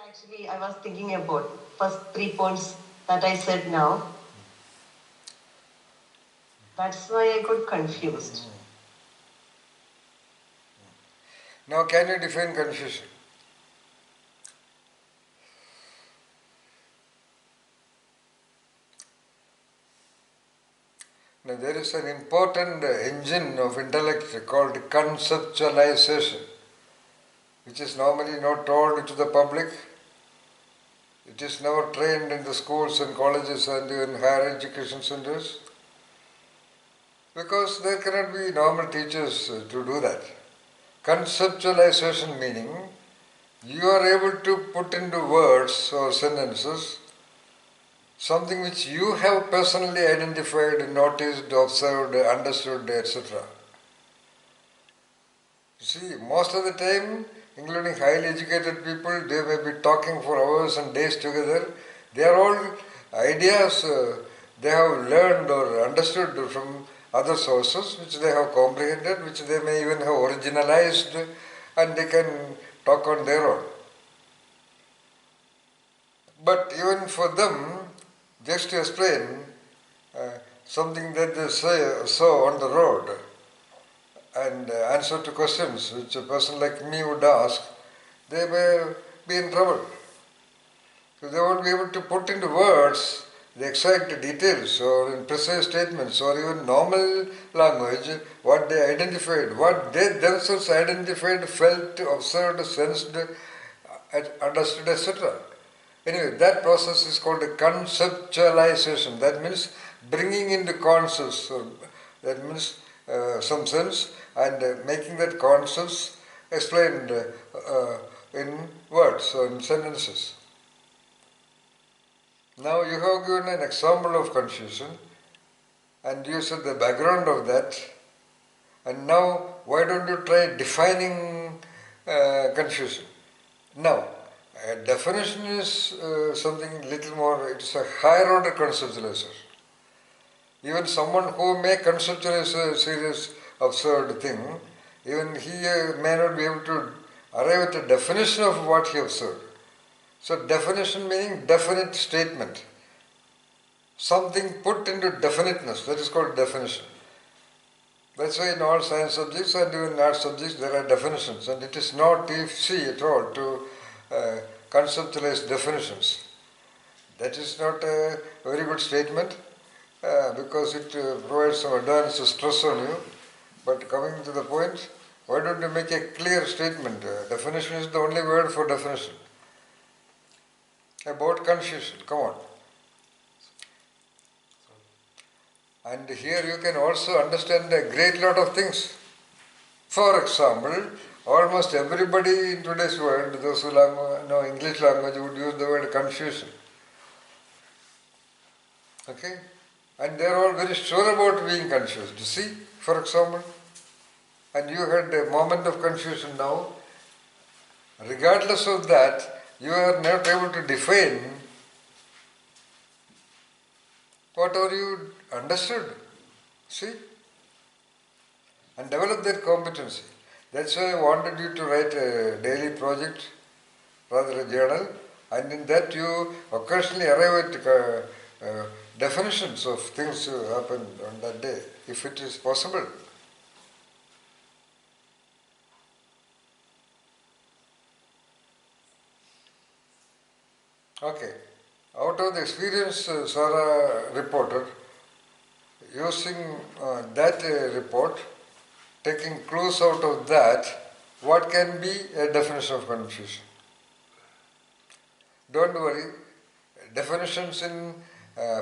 Actually, I was thinking about first 3 points that I said now. That's why I got confused. Now, can you define confusion? Now, there is an important engine of intellect called conceptualization, which is normally not told to the public. It is never trained in the schools and colleges and in higher education centers because there cannot be normal teachers to do that. Conceptualization meaning you are able to put into words or sentences something which you have personally identified, noticed, observed, understood, etc. See, most of the time, including highly educated people, they may be talking for hours and days together. They are all ideas they have learned or understood from other sources which they have comprehended, which they may even have originalized, and they can talk on their own. But even for them, just to explain something that they saw on the road and answer to questions which a person like me would ask, they may be in trouble. So they won't be able to put into words the exact details or in precise statements or even normal language what they identified, what they themselves identified, felt, observed, sensed, understood, etc. Anyway, that process is called a conceptualization. That means bringing into concepts, that means some sense, and making that concepts explained in words or in sentences. Now you have given an example of confusion and you said the background of that, and now why don't you try defining confusion? Now, a definition is something little more, it's a higher order conceptualization. Even someone who may conceptualize a serious absurd thing, even he may not be able to arrive at a definition of what he observed. So definition meaning definite statement. Something put into definiteness, that is called definition. That's why in all science subjects and even art subjects there are definitions, and it is not easy at all to conceptualize definitions. That is not a very good statement because it provides some advanced stress on you. But coming to the point, why don't you make a clear statement? Definition is the only word for definition. About confusion, come on. And here you can also understand a great lot of things. For example, almost everybody in today's world, those who know English language, would use the word confusion. Okay? And they are all very sure about being confused. See, for example, and you had a moment of confusion now. Regardless of that, you are not able to define whatever you understood. See? And develop that competency. That's why I wanted you to write a daily project, rather a journal, and in that you occasionally arrive at definitions of things that happened on that day, if it is possible. Okay. Out of the experience Sarah reported, using that report, taking clues out of that, what can be a definition of confusion? Don't worry, definitions in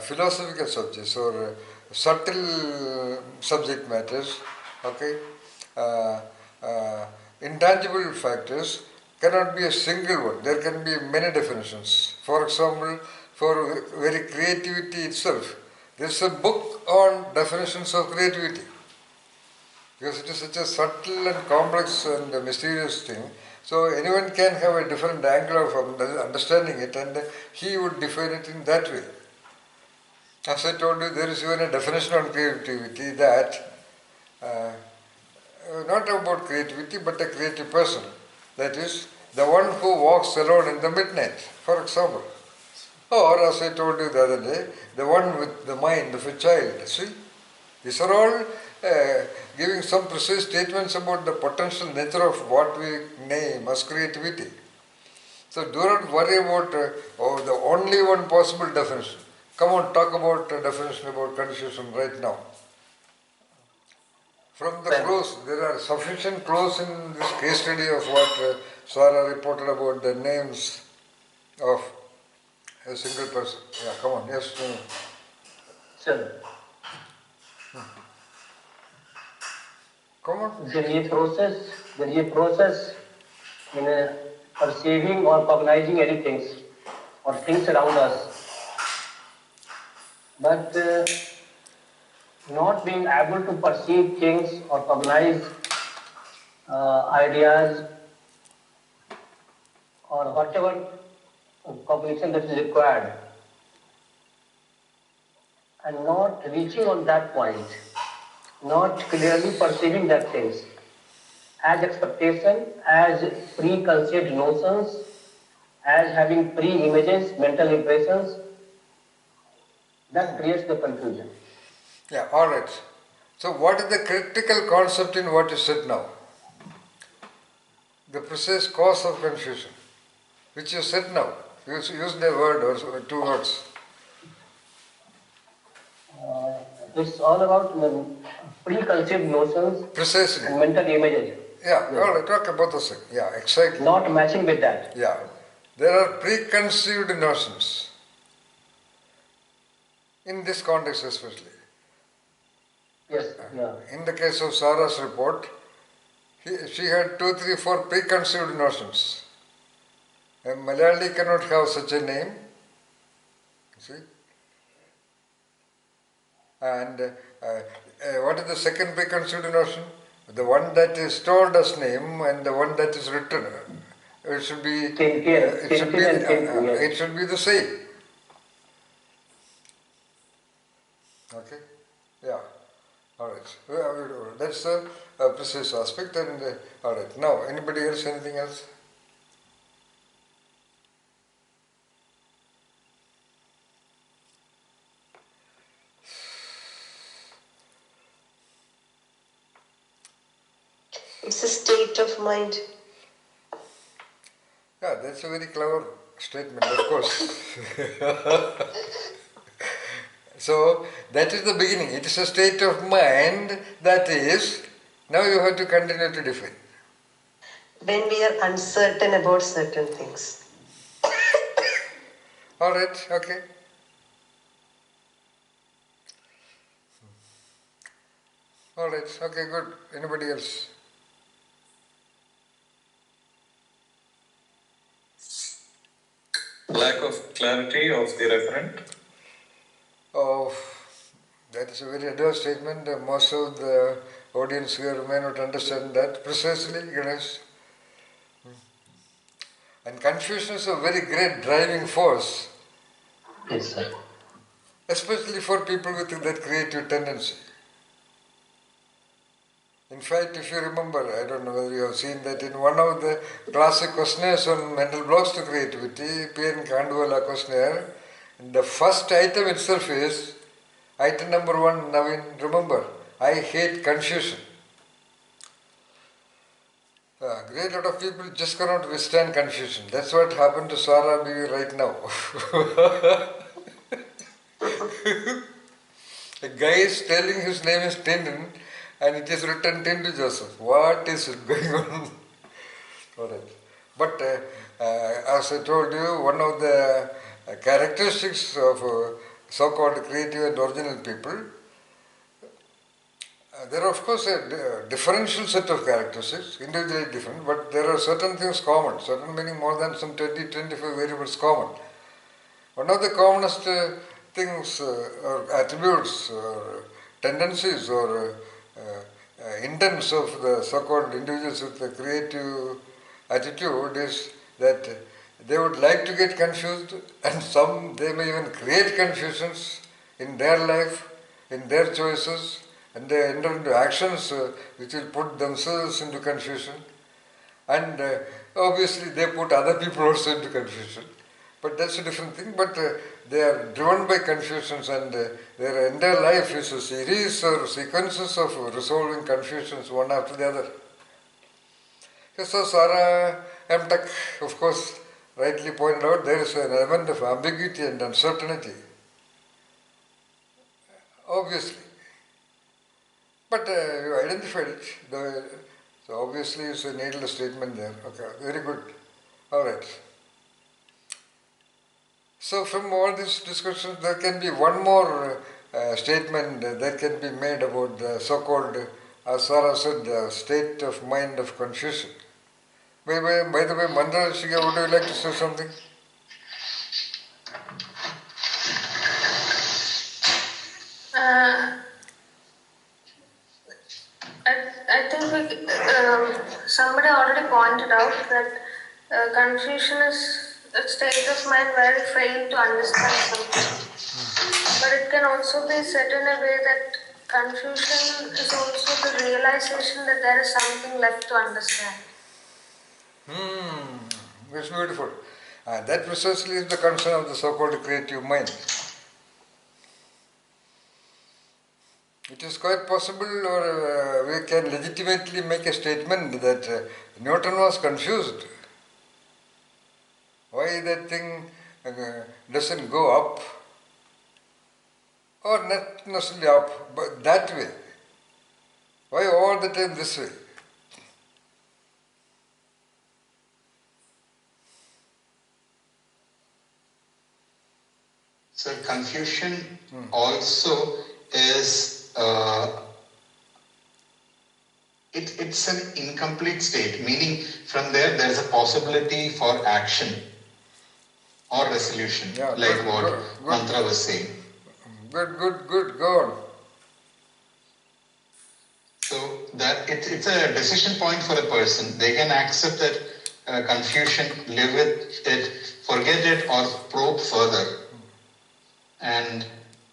philosophical subjects or subtle subject matters, okay, intangible factors cannot be a single one. There can be many definitions. For example, for very creativity itself, there is a book on definitions of creativity. Because it is such a subtle and complex and mysterious thing. So anyone can have a different angle of understanding it, and he would define it in that way. As I told you, there is even a definition on creativity that not about creativity but a creative person. That is, the one who walks alone in the midnight, for example. Or, as I told you the other day, the one with the mind of a child. See, these are all giving some precise statements about the potential nature of what we name as creativity. So do not worry about the only one possible definition. Come on, talk about a definition about confusion right now. From the Well, close, there are sufficient clues in this case study of what Sarah reported about the names of a single person. Yeah, come on, yes. sir, Come on. there is a process in perceiving or cognizing anything or things around us, but not being able to perceive things or cognize ideas or whatever cognition that is required, and not reaching on that point, not clearly perceiving that things as expectation, as preconceived notions, as having pre-images, mental impressions, that creates the confusion. Yeah, all right. So what is the critical concept in what you said now? The precise cause of confusion, which you said now. You used a word or two words. It's all about preconceived notions Precisely. and mental images. Yeah, Yes. all right, talk about the same. Yeah, exactly. Not matching with that. Yeah. There are preconceived notions. In this context especially. Yes, yeah. In the case of Sarah's report, she had 2, 3, 4 preconceived notions. A Malayali cannot have such a name. See? And what is the second preconceived notion? The one that is told as name and the one that is written. It should be. It should be the same. Okay. Yeah. All right. That's the precise aspect. And all right. Now, anybody else? Anything else? It's a state of mind. Yeah, that's a very clever statement, of course. So, that is the beginning. It is a state of mind that is, now you have to continue to define. When we are uncertain about certain things. Alright, okay. Alright, okay, good. Anybody else? Lack of clarity of the referent. Oh, that is a very adverse statement. Most of the audience here may not understand that precisely, Ganesh. And confusion is a very great driving force, Yes, sir. especially for people with that creative tendency. In fact, if you remember, I don't know whether you have seen that in one of the classic questionnaires on mental blocks to creativity, P.N. Khandwala questionnaire, the first item itself is, item number 1, Naveen, remember, I hate confusion. A great lot of people just cannot withstand confusion. That's what happened to Sarah B right now. A guy is telling his name is Tindon and it is written Tindu Joseph. What is going on? Alright. But as I told you, one of the characteristics of so-called creative and original people, there are of course a differential set of characteristics, individually different, but there are certain things common, certain meaning more than some 20, 25 variables common. One of the commonest things or attributes or tendencies or intents of the so-called individuals with the creative attitude is that they would like to get confused, and some they may even create confusions in their life, in their choices, and they enter into actions which will put themselves into confusion. And Obviously, they put other people also into confusion, but that's a different thing. But they are driven by confusions, and their entire life is a series or sequences of resolving confusions one after the other. So Sarah Mtek, of course, rightly pointed out there is an element of ambiguity and uncertainty. Obviously. But you identified it. So obviously it's a needless statement there. Okay, very good. All right. So from all these discussions, there can be one more statement that can be made about the so-called, as Sarah said, the state of mind of confusion. By the way, Mandra Shiga, would you like to say something? I think somebody already pointed out that confusion is a state of mind where you fail to understand something. But it can also be said in a way that confusion is also the realization that there is something left to understand. That's beautiful. And that precisely is the concern of the so-called creative mind. It is quite possible, or we can legitimately make a statement that Newton was confused. Why that thing doesn't go up, or not necessarily up, but that way. Why all the time this way? So confusion also is it's an incomplete state, meaning from there is a possibility for action or resolution, Yeah, like good, what good, Mantra was saying. Good, go on. So that it's a decision point for a person. They can accept that confusion, live with it, forget it, or probe further and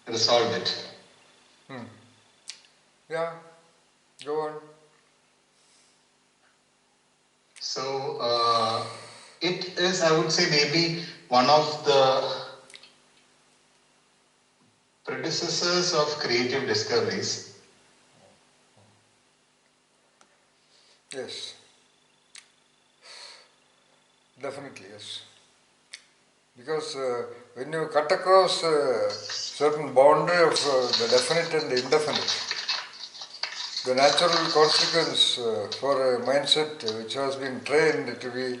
resolve it. Yeah, go on. So it is, I would say, maybe one of the predecessors of creative discoveries. Yes, definitely yes. Because when you cut across certain boundary of the definite and the indefinite, the natural consequence for a mindset which has been trained to be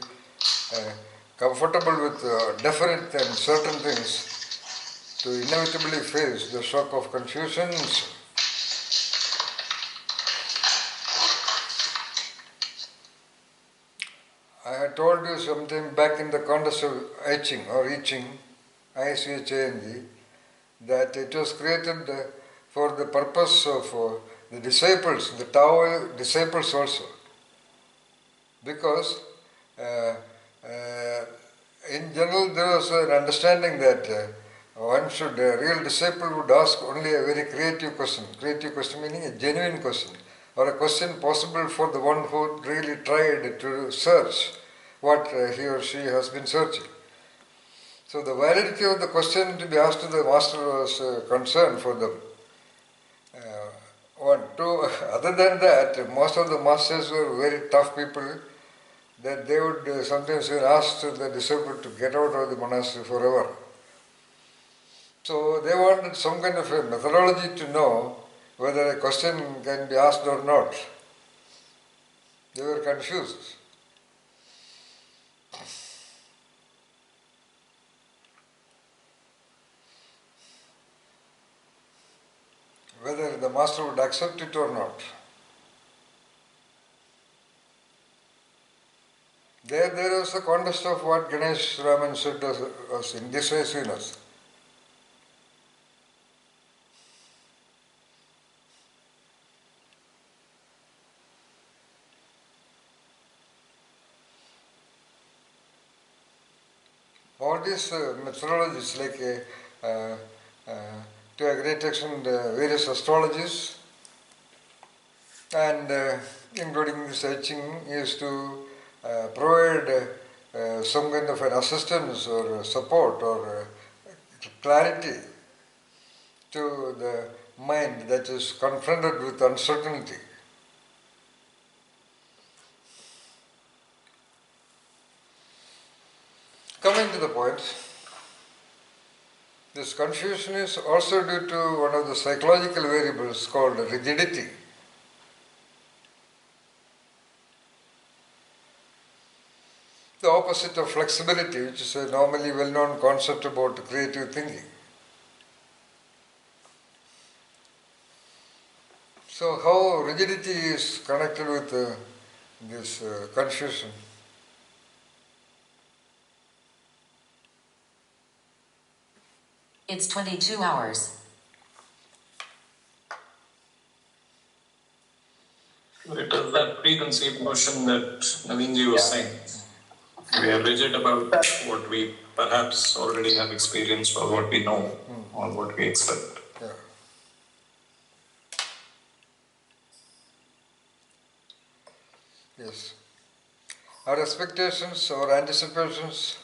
comfortable with definite and certain things to inevitably face the shock of confusions. I had told you sometime back in the context of etching or etching, ICHANG, that it was created for the purpose of the disciples, the Tao disciples also. Because in general there was an understanding that one should, a real disciple would ask only a very creative question meaning a genuine question, or a question possible for the one who really tried to search what he or she has been searching. So the validity of the question to be asked to the master was concerned for them. One, two, other than that, most of the masters were very tough people, that they would sometimes ask the disciple to get out of the monastery forever. So they wanted some kind of a methodology to know whether a question can be asked or not. They were confused. Whether the master would accept it or not. There was the context of what Ganesh Raman said was indecisiveness. All these methodologies, like to a great extent various astrologies, and including this etching, is to provide some kind of an assistance or support or clarity to the mind that is confronted with uncertainty. Coming to the point, this confusion is also due to one of the psychological variables called rigidity. The opposite of flexibility, which is a normally well-known concept about creative thinking. So how rigidity is connected with this confusion? It's 22 hours. It is that preconceived notion that Naveenji was saying. We are rigid about what we perhaps already have experienced or what we know or what we expect. Yeah. Yes. Our expectations, our anticipations,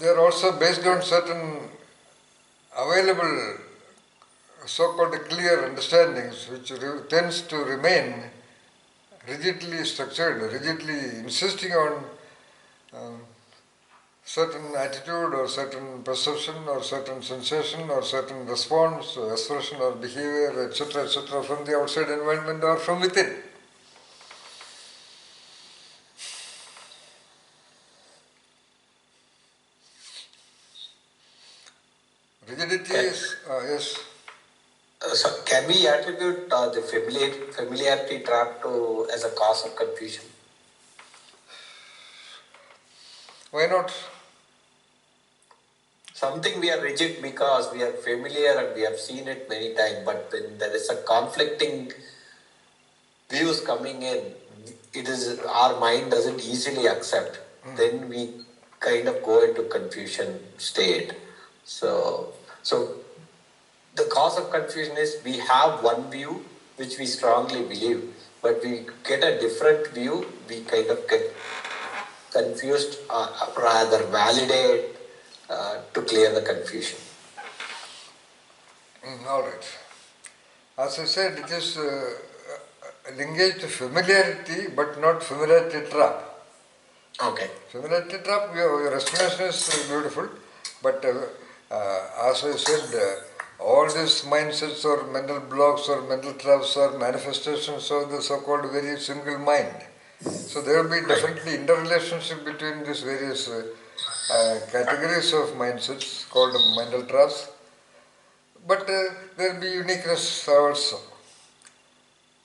they are also based on certain available so-called clear understandings which tends to remain rigidly structured, rigidly insisting on certain attitude or certain perception or certain sensation or certain response or expression or behavior, etc., from the outside environment or from within. Rigidity is, yes. So can we attribute the familiarity trap to as a cause of confusion? Why not? Something we are rigid because we are familiar and we have seen it many times, but when there is a conflicting views coming in, it is our mind doesn't easily accept. Then we kind of go into confusion state. So the cause of confusion is we have one view which we strongly believe, but we get a different view, we kind of get confused or rather validate to clear the confusion. All right. As I said, it is linkage to familiarity but not familiarity trap. Okay. Familiarity trap, your explanation is beautiful, but as I said, all these mindsets or mental blocks or mental traps are manifestations of the so-called very single mind. So there will be definitely interrelationship between these various categories of mindsets called mental traps, but there will be uniqueness also.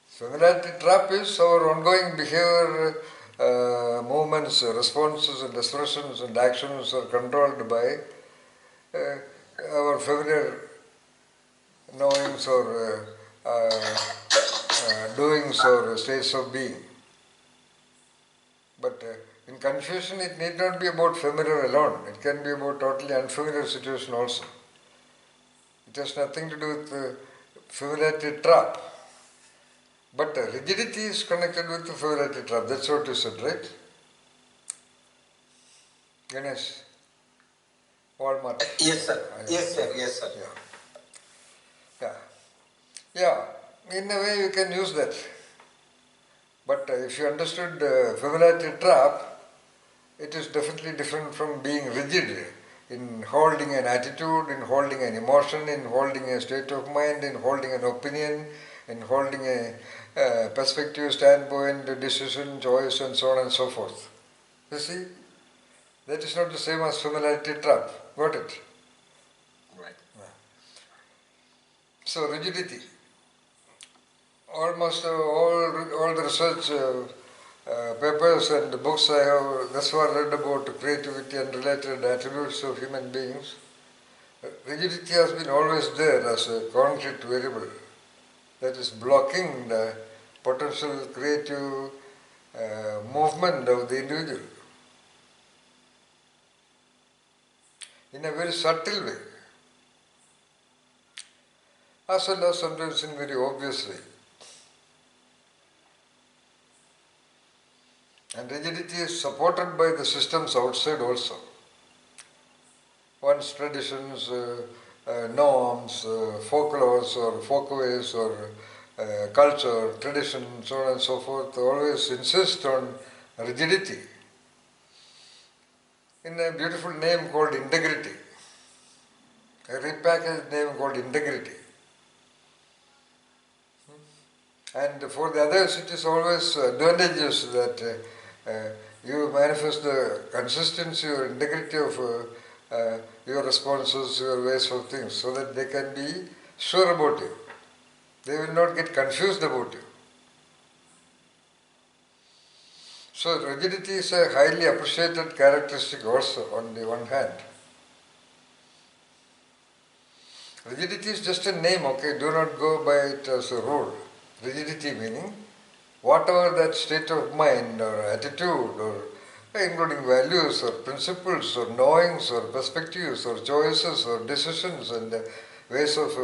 Familiarity trap is our ongoing behavior, movements, responses and expressions and actions are controlled by our familiar knowings or doings or states of being. But in confusion it need not be about familiar alone, it can be about totally unfamiliar situation also. It has nothing to do with familiarity trap. But rigidity is connected with the familiarity trap. That's what you said, right? Ganesh? Walmart. Yes, sir. Yes, sir. Yes, sir. Yeah. In a way you can use that. But if you understood familiarity trap, it is definitely different from being rigid in holding an attitude, in holding an emotion, in holding a state of mind, in holding an opinion, in holding a perspective, standpoint, decision, choice, and so on and so forth. You see, that is not the same as familiarity trap. Got it? Right. So rigidity. Almost all the research papers and books I have thus far read about creativity and related attributes of human beings, rigidity has been always there as a concrete variable that is blocking the potential creative movement of the individual in a very subtle way, as well as sometimes in very obvious way. And rigidity is supported by the systems outside also. One's traditions, norms, folklores or folkways or culture, tradition, so on and so forth, always insist on rigidity in a beautiful name called integrity, a repackaged name called integrity. And for the others, it is always advantageous that you manifest the consistency or integrity of your responses, your ways of things, so that they can be sure about you. They will not get confused about you. So rigidity is a highly appreciated characteristic also on the one hand. Rigidity is just a name, okay? Do not go by it as a rule. Rigidity meaning whatever that state of mind or attitude or including values or principles or knowings or perspectives or choices or decisions and ways of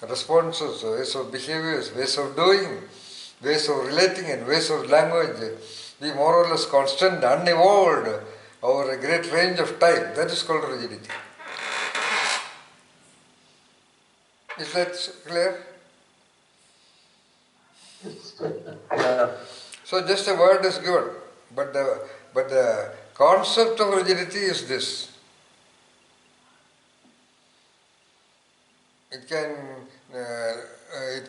responses, ways of behaviors, ways of doing, ways of relating and ways of language be more or less constant, unevolved over a great range of time. That is called rigidity. Is that clear? So just a word is given, but the concept of rigidity is this. It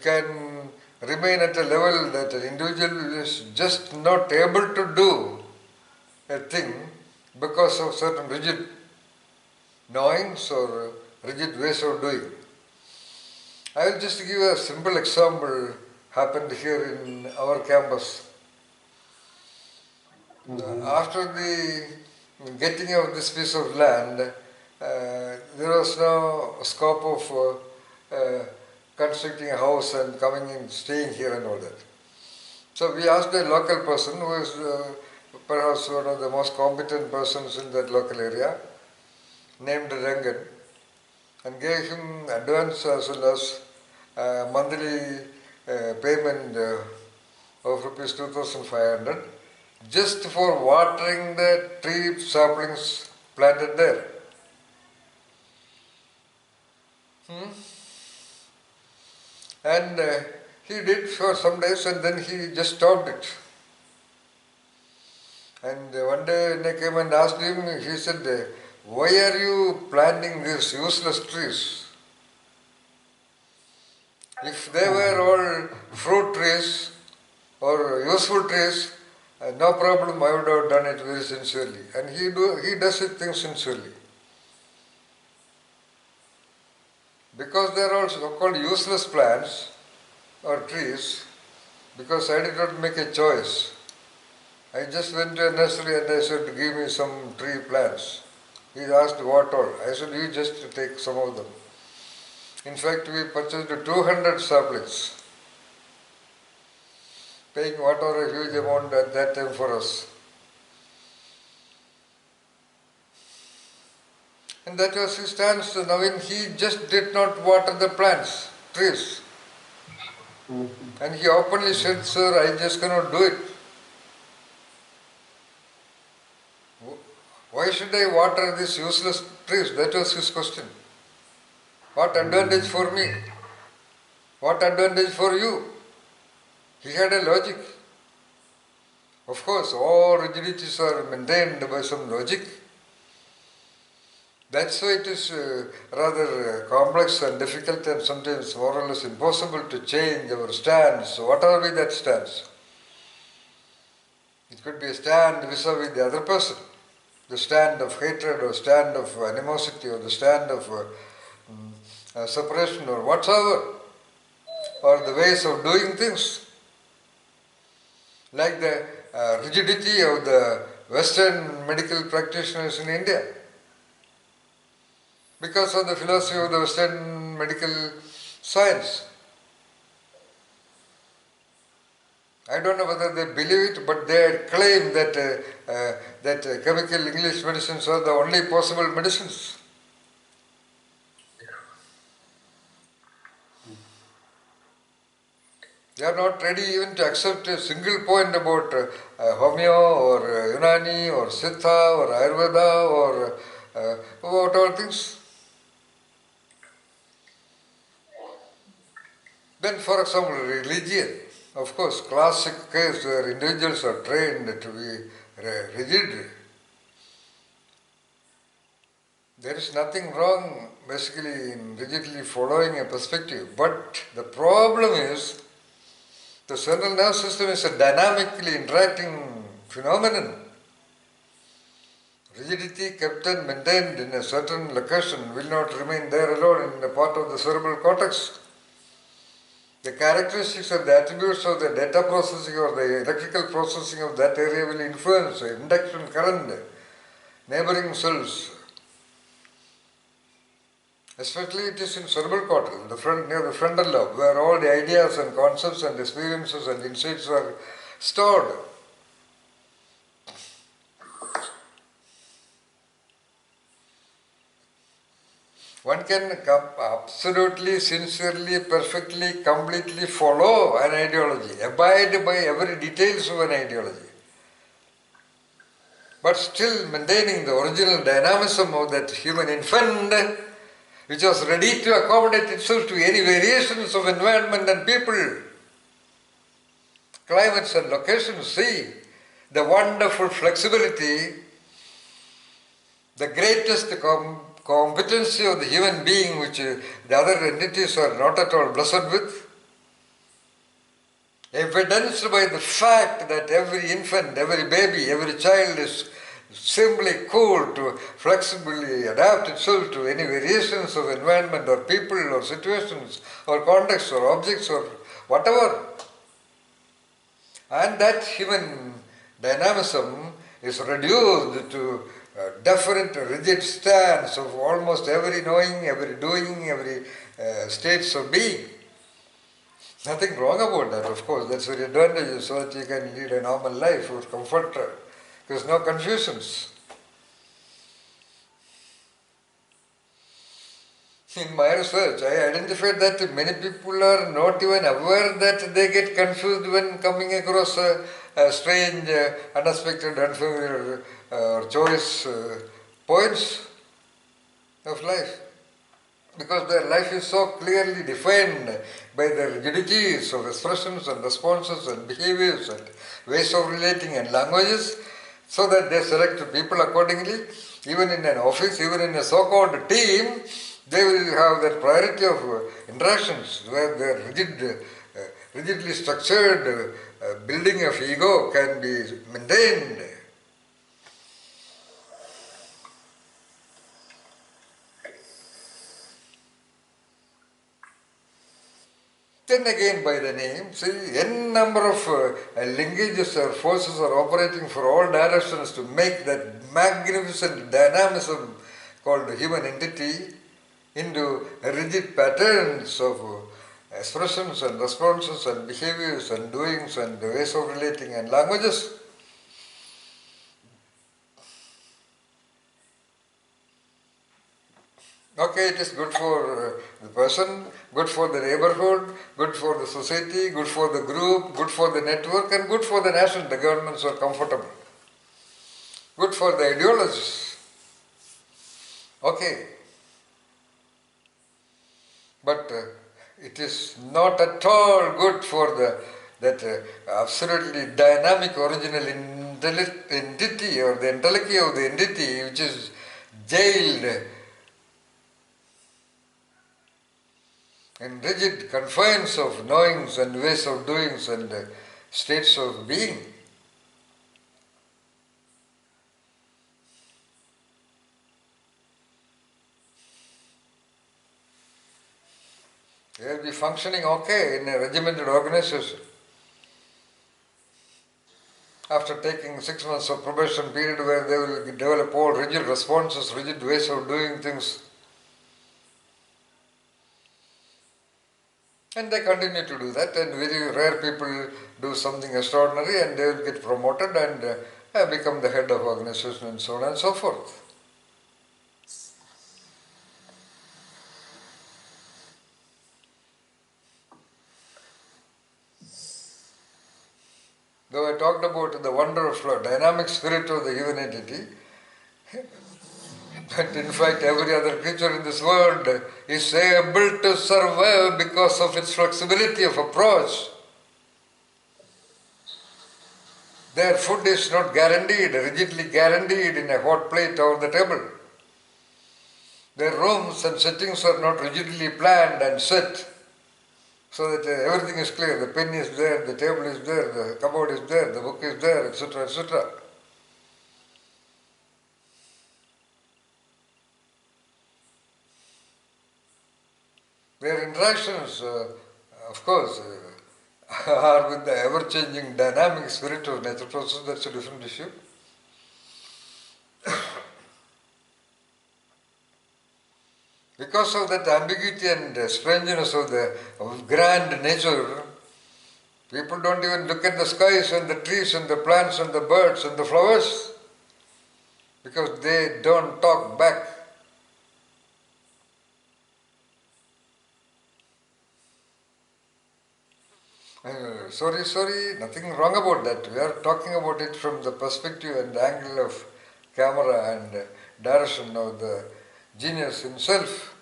can remain at a level that an individual is just not able to do a thing because of certain rigid knowings or rigid ways of doing. I will just give a simple example happened here in our campus. After the getting of this piece of land, there was no scope of constructing a house and coming and staying here and all that. So we asked a local person who is perhaps one of the most competent persons in that local area, named Rangan, and gave him advance as well as monthly payment of rupees 2,500 just for watering the tree saplings planted there. And he did for some days and then he just stopped it. And one day when I came and asked him, he said, "Why are you planting these useless trees? If they were all fruit trees or useful trees, no problem, I would have done it very sincerely." And he does it things sincerely. Because they are also so-called useless plants or trees, because I did not make a choice. I just went to a nursery and I said, "Give me some tree plants." He asked what all. I said, "You just take some of them." In fact, we purchased 200 saplings, paying whatever a huge amount at that time for us. And that was his stance. Now, he just did not water the plants, trees. And he openly said, "Sir, I just cannot do it. Why should I water these useless trees?" That was his question. What advantage for me? What advantage for you? He had a logic. Of course, all rigidities are maintained by some logic. That's why it is rather complex and difficult and sometimes more or less impossible to change our stance, whatever be that stance. It could be a stand vis-a-vis the other person, the stand of hatred or stand of animosity or the stand of separation or whatsoever, or the ways of doing things. Like the rigidity of the Western medical practitioners in India. Because of the philosophy of the Western medical science. I don't know whether they believe it, but they claim that chemical English medicines are the only possible medicines. They are not ready even to accept a single point about Homeo or Unani or Siddha or Ayurveda or about all things. Then, for example, religion. Of course, classic case where individuals are trained to be rigid. There is nothing wrong basically in rigidly following a perspective. But the problem is the central nervous system is a dynamically interacting phenomenon. Rigidity kept and maintained in a certain location will not remain there alone in the part of the cerebral cortex. The characteristics and the attributes of the data processing or the electrical processing of that area will influence the induction current, neighboring cells. Especially it is in cerebral cortex, near the frontal lobe, where all the ideas and concepts and experiences and insights are stored. One can absolutely, sincerely, perfectly, completely follow an ideology, abide by every details of an ideology, but still maintaining the original dynamism of that human infant, which was ready to accommodate itself to any variations of environment and people, climates and locations. See the wonderful flexibility, the greatest competency of the human being, which the other entities are not at all blessed with, evidenced by the fact that every infant, every baby, every child is simply cool to flexibly adapt itself to any variations of environment or people or situations or contexts or objects or whatever. And that human dynamism is reduced to a definite rigid stance of almost every knowing, every doing, every states of being. Nothing wrong about that, of course. That's very advantageous so that you can lead a normal life with comfort. There's no confusions. In my research, I identified that many people are not even aware that they get confused when coming across a strange, unexpected, unfamiliar or choice points of life. Because their life is so clearly defined by the rigidities of expressions and responses and behaviors and ways of relating and languages, so that they select people accordingly. Even in an office, even in a so-called team, they will have that priority of interactions where their rigidly structured building of ego can be maintained. Then again by the name, see, n number of linkages or forces are operating for all directions to make that magnificent dynamism called the human entity into rigid patterns of expressions and responses and behaviors and doings and ways of relating and languages. Okay, it is good for the person, good for the neighborhood, good for the society, good for the group, good for the network, and good for the nation. The governments are comfortable. Good for the ideologies. Okay. But it is not at all good for that absolutely dynamic original entity or the entelechy of the entity which is jailed in rigid confines of knowings and ways of doings and states of being. They will be functioning okay in a regimented organization. After taking 6 months of probation period where they will develop all rigid responses, rigid ways of doing things, and they continue to do that, and very rare people do something extraordinary and they will get promoted and become the head of organization and so on and so forth. I talked about the wonder of flow, dynamic spirit of the human entity. But in fact, every other creature in this world is able to survive because of its flexibility of approach. Their food is not guaranteed, rigidly guaranteed in a hot plate over the table. Their rooms and settings are not rigidly planned and set so that everything is clear. The pen is there, the table is there, the cupboard is there, the book is there, etc., etc. Their interactions, of course, are with the ever-changing dynamic spirit of nature process. That's a different issue. Because of that ambiguity and strangeness of grand nature, people don't even look at the skies and the trees and the plants and the birds and the flowers because they don't talk back. Sorry, nothing wrong about that. We are talking about it from the perspective and angle of camera and direction of the genius himself.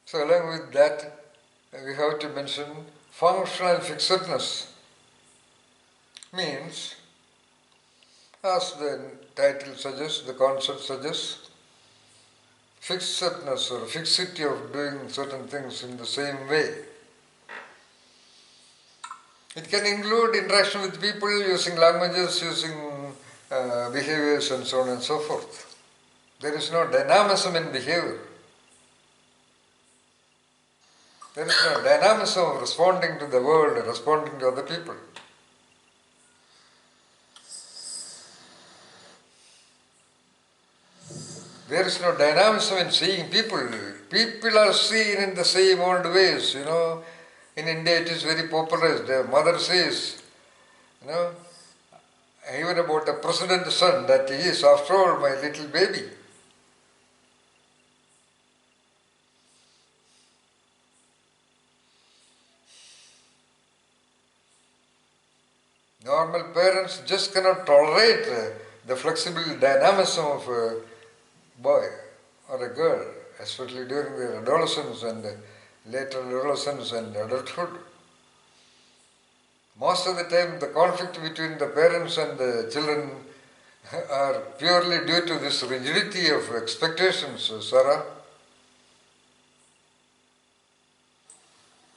So along with that, we have to mention functional fixedness. Means, as the title suggests, the concept suggests, fixedness or fixity of doing certain things in the same way. It can include interaction with people, using languages, using behaviors and so on and so forth. There is no dynamism in behavior. There is no dynamism of responding to the world, responding to other people. There is no dynamism in seeing people. People are seen in the same old ways, In India it is very popularized. The mother says, even about a president's son, that he is after all my little baby. Normal parents just cannot tolerate the flexible dynamism of a boy or a girl, especially during their adolescence and later adolescence and adulthood. Most of the time the conflict between the parents and the children are purely due to this rigidity of expectations, Sarah.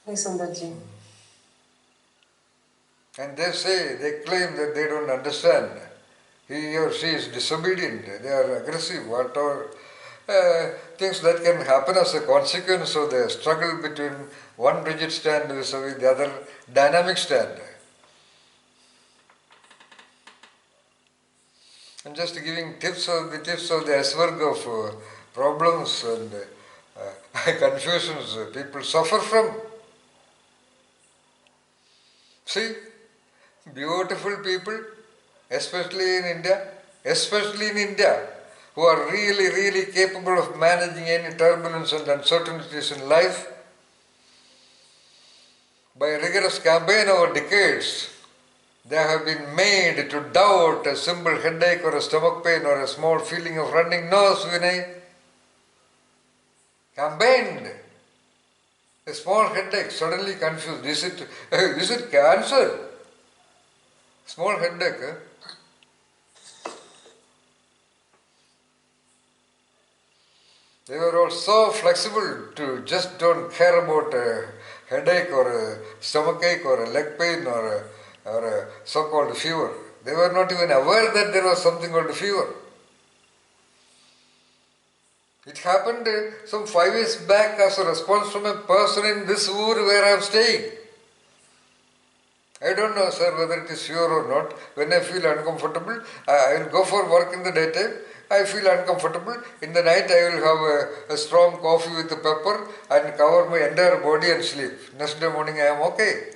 Yes, Sundarji. And they claim that they don't understand. He or she is disobedient, they are aggressive, whatever. Things that can happen as a consequence of the struggle between one rigid stand vis-a-vis the other dynamic stand. I'm just giving tips of the iceberg of problems and confusions people suffer from. See, beautiful people, especially in India, who are really capable of managing any turbulence and uncertainties in life, by a rigorous campaign over decades, they have been made to doubt a simple headache or a stomach pain or a small feeling of running nose, Vinay. Campaigned. A small headache, suddenly confused. Is it cancer? Small headache. They were all so flexible to just don't care about a headache or a stomachache or a leg pain or a so-called fever. They were not even aware that there was something called fever. It happened some 5 years back as a response from a person in this Ur where I am staying. I don't know, sir, whether it is fever or not. When I feel uncomfortable, I will go for work in the daytime. I feel uncomfortable. In the night, I will have a strong coffee with the pepper and cover my entire body and sleep. Next day morning, I am okay.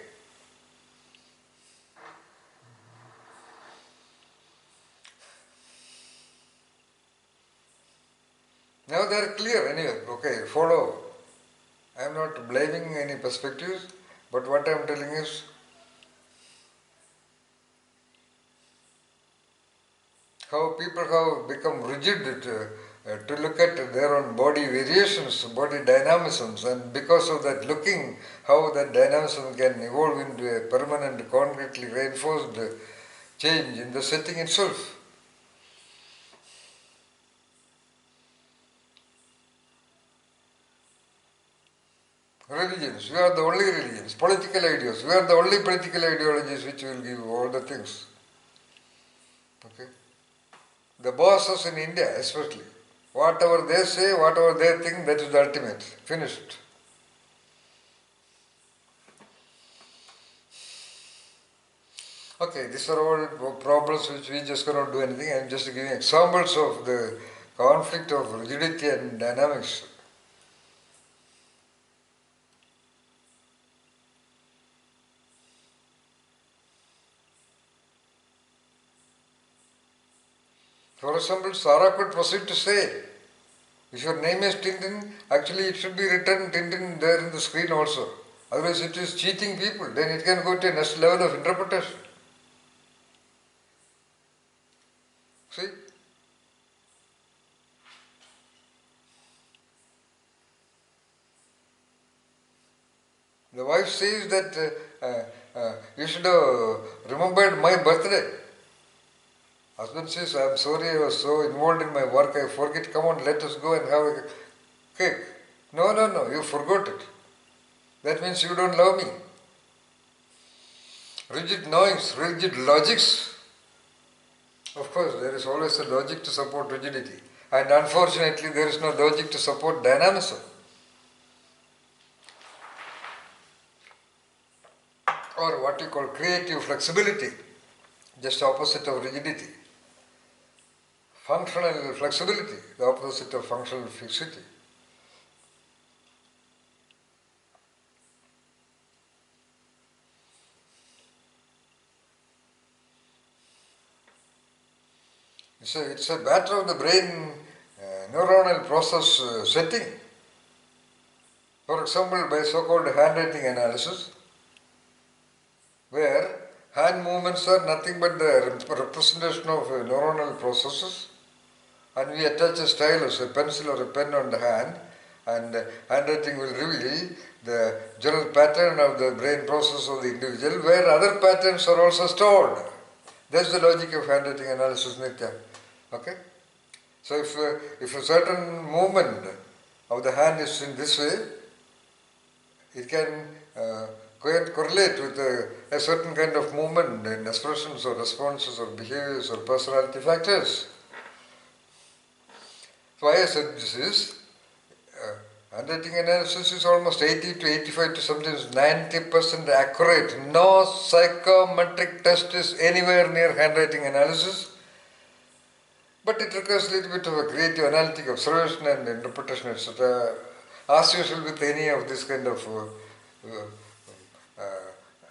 Now they are clear anyway. Okay, follow. I am not blaming any perspectives, but what I am telling is how people have become rigid to look at their own body variations, body dynamisms, and because of that looking, how that dynamism can evolve into a permanent, concretely reinforced change in the setting itself. Religions, we are the only religions. Political ideas, we are the only political ideologies which will give all the things. Okay? The bosses in India especially, whatever they say, whatever they think, that is the ultimate. Finished. Okay, these are all problems which we just cannot do anything. I am just giving examples of the conflict of rigidity and dynamics. For example, Sarah could proceed to say, if your name is Tintin, actually it should be written Tintin there in the screen also. Otherwise it is cheating people. Then it can go to a next level of interpretation. See? The wife says that you should have remembered my birthday. Husband says, I am sorry, I was so involved in my work, I forget, come on, let us go and have a cake. No, no, no, you forgot it. That means you don't love me. Rigid knowings, rigid logics. Of course, there is always a logic to support rigidity. And unfortunately, there is no logic to support dynamism. Or what you call creative flexibility, just opposite of rigidity. Functional flexibility, the opposite of functional fixity. It's a matter of the brain neuronal process setting. For example, by so-called handwriting analysis, where hand movements are nothing but the representation of neuronal processes, and we attach a stylus, a pencil or a pen on the hand, and handwriting will reveal the general pattern of the brain process of the individual, where other patterns are also stored. That's the logic of handwriting analysis, Nitya. Okay? So if a certain movement of the hand is in this way, it can correlate with a certain kind of movement in expressions or responses or behaviors or personality factors. So why I said this is, handwriting analysis is almost 80 to 85 to sometimes 90% accurate. No psychometric test is anywhere near handwriting analysis. But it requires a little bit of a creative analytic observation and interpretation, etc. As usual with any of this kind of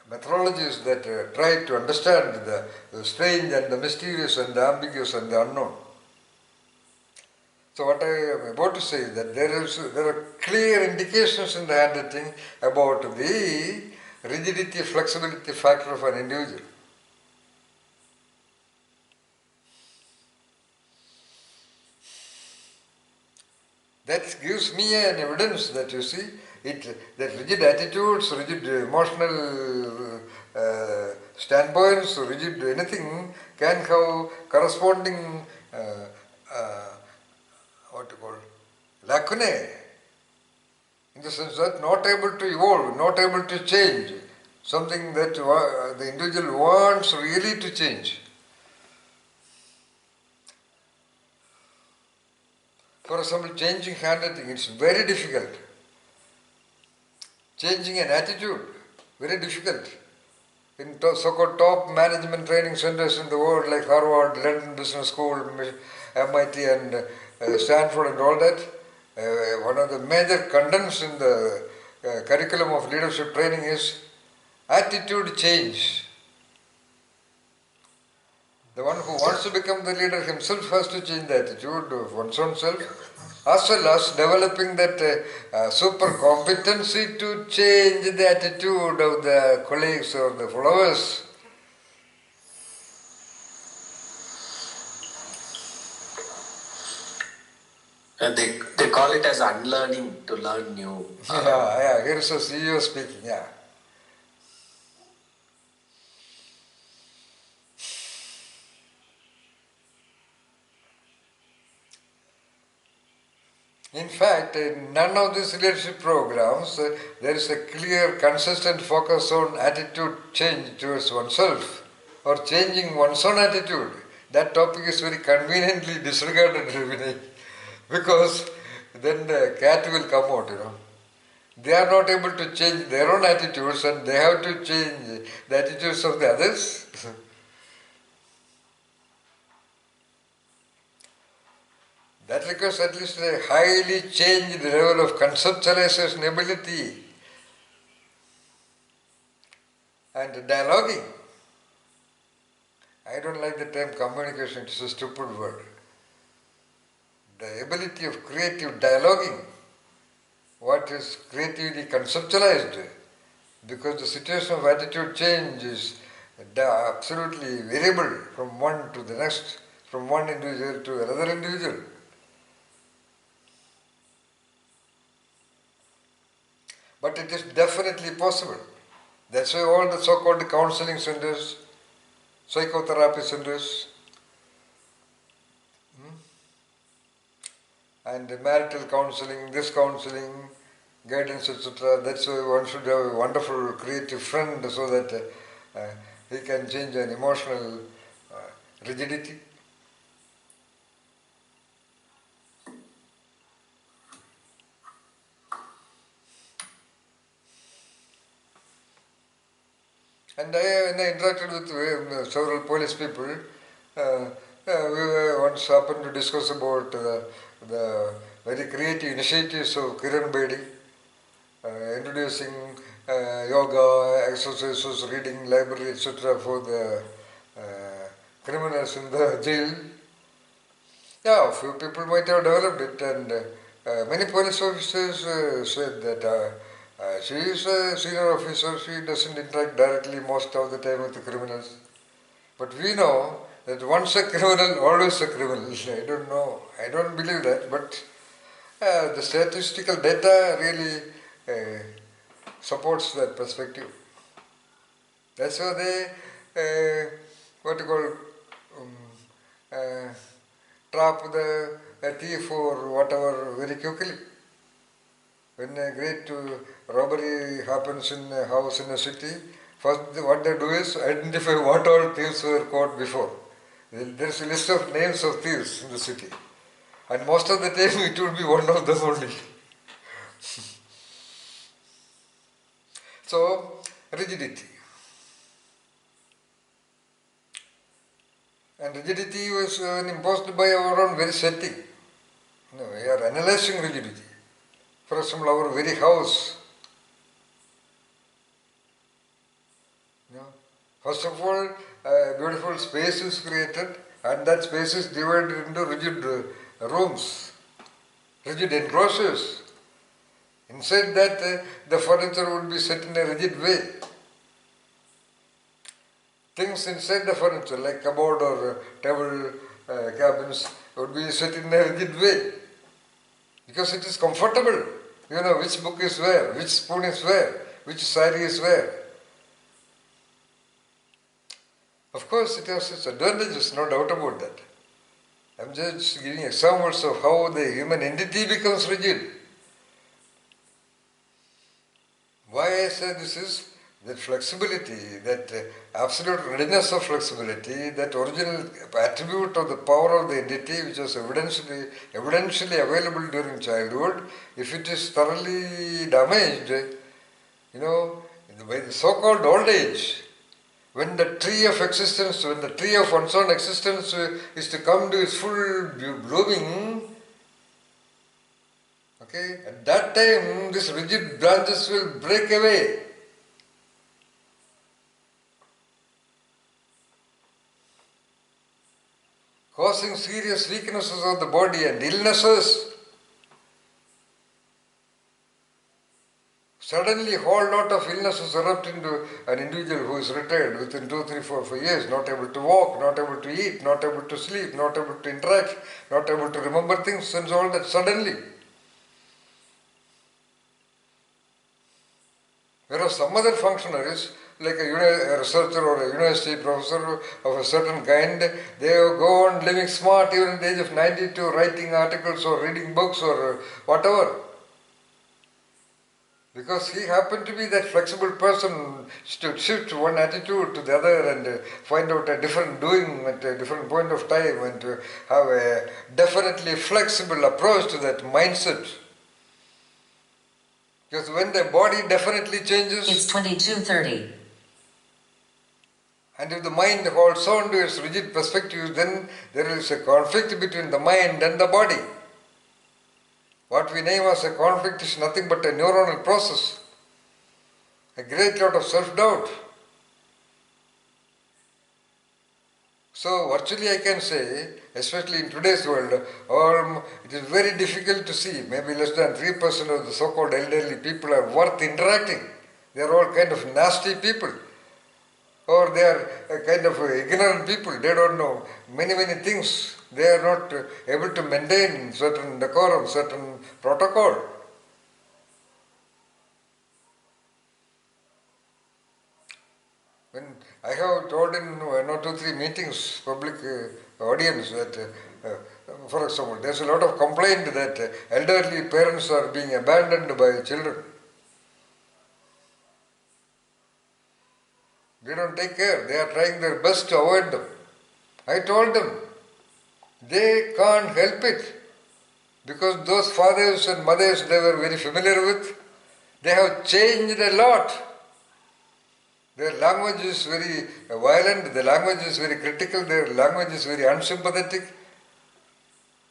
methodologies that try to understand the strange and the mysterious and the ambiguous and the unknown. So what I am about to say is that there are clear indications in the handwriting about the rigidity, flexibility factor of an individual. That gives me an evidence that you see that rigid attitudes, rigid emotional standpoints, rigid anything can have corresponding what you call lacunae, in the sense that not able to evolve, not able to change, something that the individual wants really to change. For example, changing handwriting, it's very difficult. Changing an attitude, very difficult. In so-called top management training centers in the world like Harvard, London Business School, MIT and Stanford and all that, one of the major contents in the curriculum of leadership training is attitude change. The one who wants to become the leader himself has to change the attitude of one's own self. as well as developing that super competency to change the attitude of the colleagues or the followers. They call it as unlearning to learn new. Yeah, here is a CEO speaking, yeah. In fact, in none of these leadership programs, there is a clear, consistent focus on attitude change towards oneself or changing one's own attitude. That topic is very conveniently disregarded, Vinay, because then the cat will come out. They are not able to change their own attitudes and they have to change the attitudes of the others. That requires at least a highly changed level of conceptualization ability and dialoguing. I don't like the term communication, it's a stupid word. The ability of creative dialoguing, what is creatively conceptualized, because the situation of attitude change is absolutely variable from one to the next, from one individual to another individual. But it is definitely possible. That's why all the so-called counseling centers, psychotherapy centers, and marital counseling, this counseling, guidance, etc. That's why one should have a wonderful creative friend so that he can change an emotional rigidity. And when I interacted with several police people, we once happened to discuss about the very creative initiatives of Kiran Bedi, introducing yoga, exercises, reading, library, etc. for the criminals in the jail. Yeah, a few people might have developed it, and many police officers said that she is a senior officer, she doesn't interact directly most of the time with the criminals. But we know that once a criminal, always a criminal. I don't know, I don't believe that, but the statistical data really supports that perspective. That's how they, what you call, trap the thief or whatever very quickly. When a great robbery happens in a house in a city, first what they do is identify what all thieves were caught before. There is a list of names of thieves in the city. And most of the time it would be one of them only. So, rigidity. And rigidity was imposed by our own very setting. No, we are analyzing rigidity. For example, our very house. First of all, a beautiful space is created and that space is divided into rigid rooms, rigid enclosures. Inside that, the furniture would be set in a rigid way. Things inside the furniture, like cupboard or table cabins, would be set in a rigid way. Because it is comfortable. You know which book is where, which spoon is where, which saree is where. Of course, it has its advantages, no doubt about that. I'm just giving examples of how the human entity becomes rigid. Why I say this is that flexibility, that absolute readiness of flexibility, that original attribute of the power of the entity which was evidentially available during childhood, if it is thoroughly damaged, by the so-called old age, when the tree of existence, when the tree of one's own existence is to come to its full blooming, okay, at that time these rigid branches will break away. Causing serious weaknesses of the body and illnesses. Suddenly, a whole lot of illnesses erupt into an individual who is retired within 2, 3, 4, 5 years, not able to walk, not able to eat, not able to sleep, not able to interact, not able to remember things, and all that suddenly. Whereas some other functionaries, like a researcher or a university professor of a certain kind, they go on living smart even at the age of 92, writing articles or reading books or whatever. Because he happened to be that flexible person to shift one attitude to the other and find out a different doing at a different point of time and to have a definitely flexible approach to that mindset. Because when the body definitely changes, It's 22:30. and if the mind holds on to its rigid perspective, then there is a conflict between the mind and the body. What we name as a conflict is nothing but a neuronal process, a great lot of self-doubt. So virtually I can say, especially in today's world, it is very difficult to see, maybe less than 3% of the so-called elderly people are worth interacting. They are all kind of nasty people. Or they are a kind of ignorant people, they don't know many things. They are not able to maintain certain decorum, certain protocol. When I have told in 1 or 2, 3 meetings, public audience, that, for example, there's a lot of complaint that elderly parents are being abandoned by children. They don't take care. They are trying their best to avoid them. I told them, they can't help it. Because those fathers and mothers they were very familiar with, they have changed a lot. Their language is very violent, their language is very critical, their language is very unsympathetic.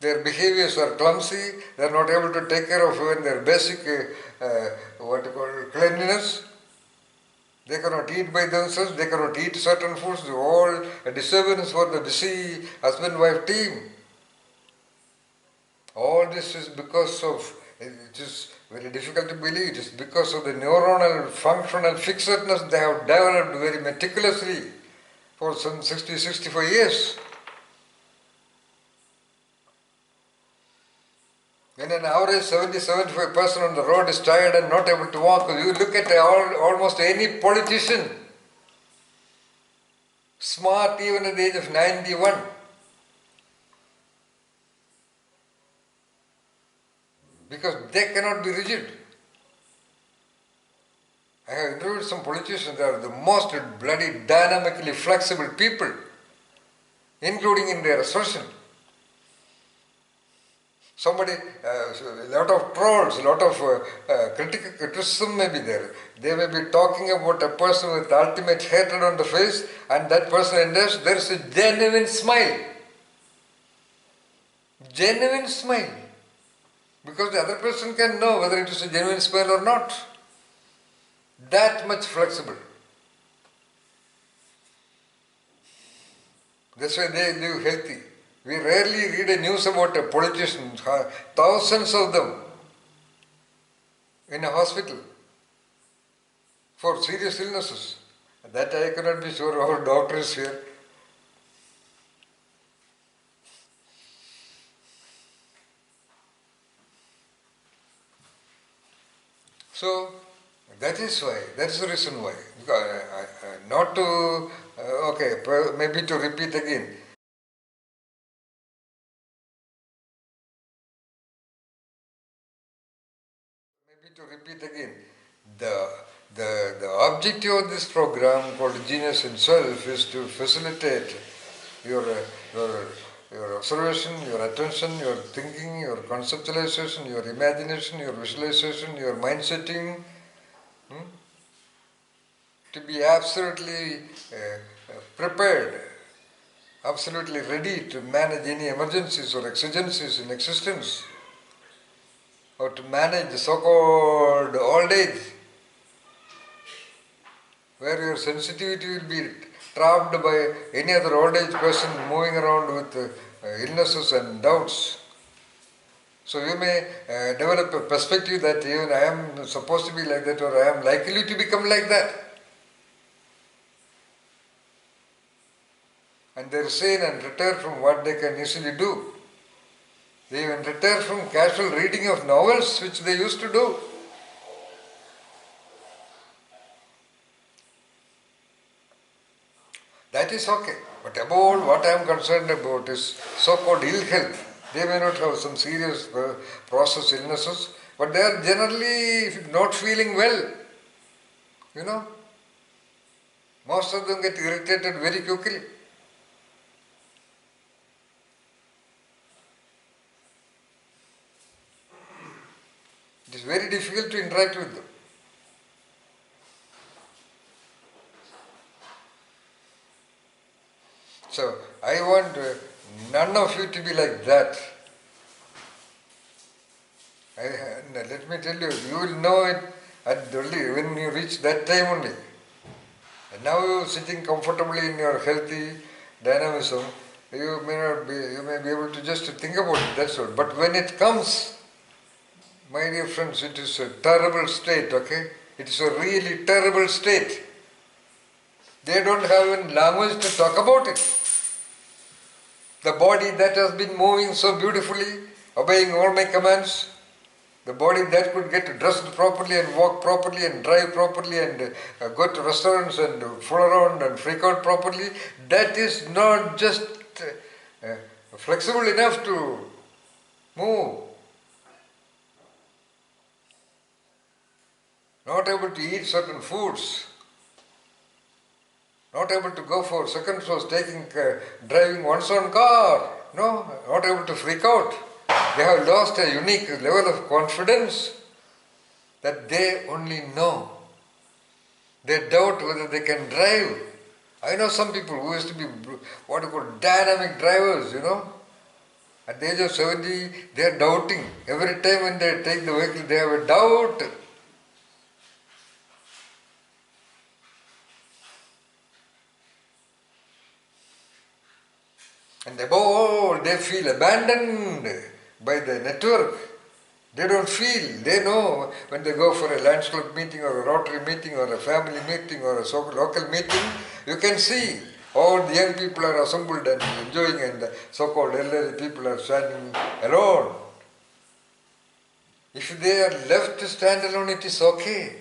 Their behaviors are clumsy, they are not able to take care of even their basic cleanliness. They cannot eat by themselves, they cannot eat certain foods, all a disturbance for the busy husband-wife team. All this is because of, it is very difficult to believe, it is because of the neuronal functional fixedness they have developed very meticulously for some 60, 65 years. When an average 70, 75 person on the road is tired and not able to walk, you look at almost any politician, smart even at the age of 91. Because they cannot be rigid. I have interviewed some politicians, they are the most bloody dynamically flexible people, including in their assertion. Somebody, a lot of trolls, a lot of criticism may be there. They may be talking about a person with ultimate hatred on the face, and that person enters, there is a genuine smile. Genuine smile. Because the other person can know whether it is a genuine smile or not. That much flexible. That's why they live healthy. We rarely read a news about a politician, thousands of them in a hospital for serious illnesses. That I cannot be sure our doctor is here. So that is why, that is the reason why. Not to, maybe to repeat again. The objective of this program called Genius in Self is to facilitate your observation, your attention, your thinking, your conceptualization, your imagination, your visualization, your mind setting, to be absolutely prepared, absolutely ready to manage any emergencies or exigencies in existence, or to manage the so-called old age, where your sensitivity will be trapped by any other old age person moving around with illnesses and doubts. So you may develop a perspective that even I am supposed to be like that, or I am likely to become like that. And they refrain and retire from what they can easily do. They even retire from casual reading of novels which they used to do. That is okay. But about what I am concerned about is so-called ill health. They may not have some serious process illnesses, but they are generally not feeling well. You know, most of them get irritated very quickly. It is very difficult to interact with them. So, I want none of you to be like that. Let me tell you, you will know it only when you reach that time only. And now you are sitting comfortably in your healthy dynamism, you may be able to just think about it, that's all. But when it comes, my dear friends, it is a terrible state, okay? It is a really terrible state. They don't have any language to talk about it. The body that has been moving so beautifully, obeying all my commands, the body that could get dressed properly and walk properly and drive properly and go to restaurants and fool around and freak out properly, that is not just flexible enough to move. Not able to eat certain foods. Not able to go for second shows, driving one's own car. No, not able to freak out. They have lost a unique level of confidence that they only know. They doubt whether they can drive. I know some people who used to be what you call dynamic drivers, you know. At the age of 70, they are doubting. Every time when they take the vehicle, they have a doubt. And above all, they feel abandoned by the network. They don't feel, they know when they go for a Lions Club meeting or a Rotary meeting or a family meeting or a local meeting, you can see all the young people are assembled and enjoying and the so-called elderly people are standing alone. If they are left to stand alone, it is okay.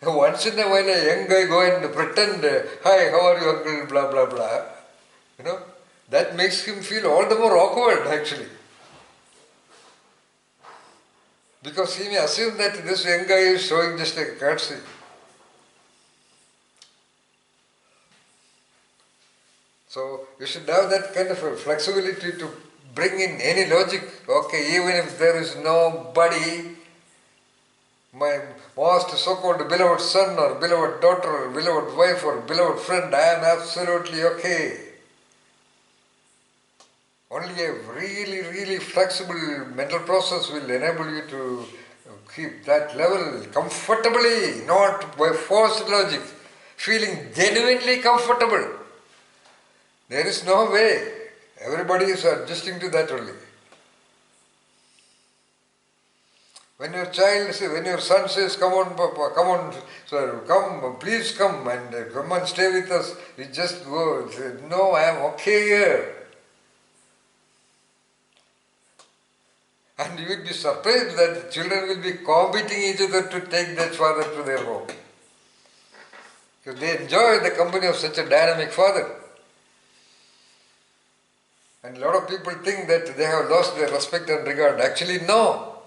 Once in a while a young guy go and pretend, hi, how are you uncle, blah, blah, blah. You know, that makes him feel all the more awkward actually. Because he may assume that this young guy is showing just a courtesy. So you should have that kind of a flexibility to bring in any logic. Okay, even if there is nobody, my most so-called beloved son or beloved daughter or beloved wife or beloved friend, I am absolutely okay. Only a really, really flexible mental process will enable you to keep that level comfortably, not by forced logic, feeling genuinely comfortable. There is no way. Everybody is adjusting to that only. When your son says, come on, Papa, come on, sir, come, please come and come and stay with us, you just go, say, no, I am okay here. And you will be surprised that the children will be competing each other to take their father to their home. Because they enjoy the company of such a dynamic father. And a lot of people think that they have lost their respect and regard. Actually, no.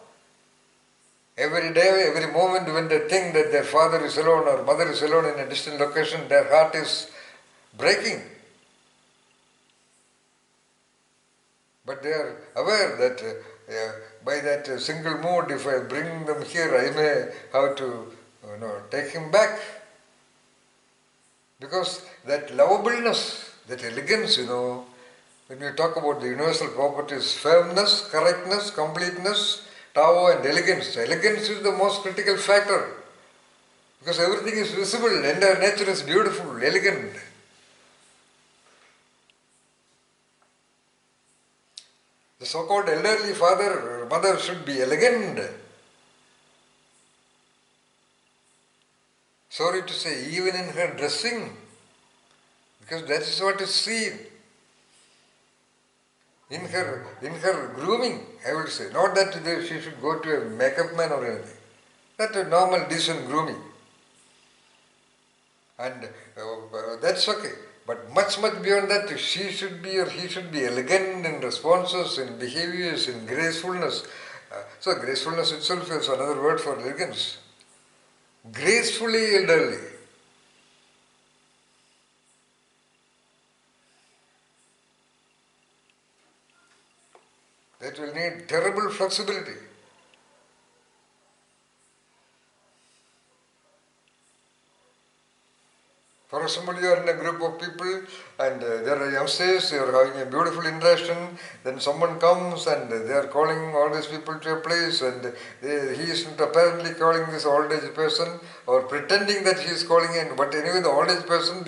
Every day, every moment when they think that their father is alone or mother is alone in a distant location, their heart is breaking. But they are aware that by that single mood, if I bring them here, I may have to take him back. Because that lovableness, that elegance, when you talk about the universal properties, firmness, correctness, completeness, Tao and elegance. Elegance is the most critical factor. Because everything is visible, entire nature is beautiful, elegant. The so-called elderly father or mother should be elegant. Sorry to say, even in her dressing, because that is what is seen. In her grooming, I would say. Not that she should go to a makeup man or anything. That's a normal, decent grooming. And that's okay. But much beyond that, she should be or he should be elegant in responses, in behaviors, in gracefulness. So gracefulness itself is another word for elegance. Gracefully elderly. That will need terrible flexibility. For example, you are in a group of people and there are youngsters, you are having a beautiful interaction, then someone comes and they are calling all these people to a place and he isn't apparently calling this old age person or pretending that he is calling in, but anyway the old age person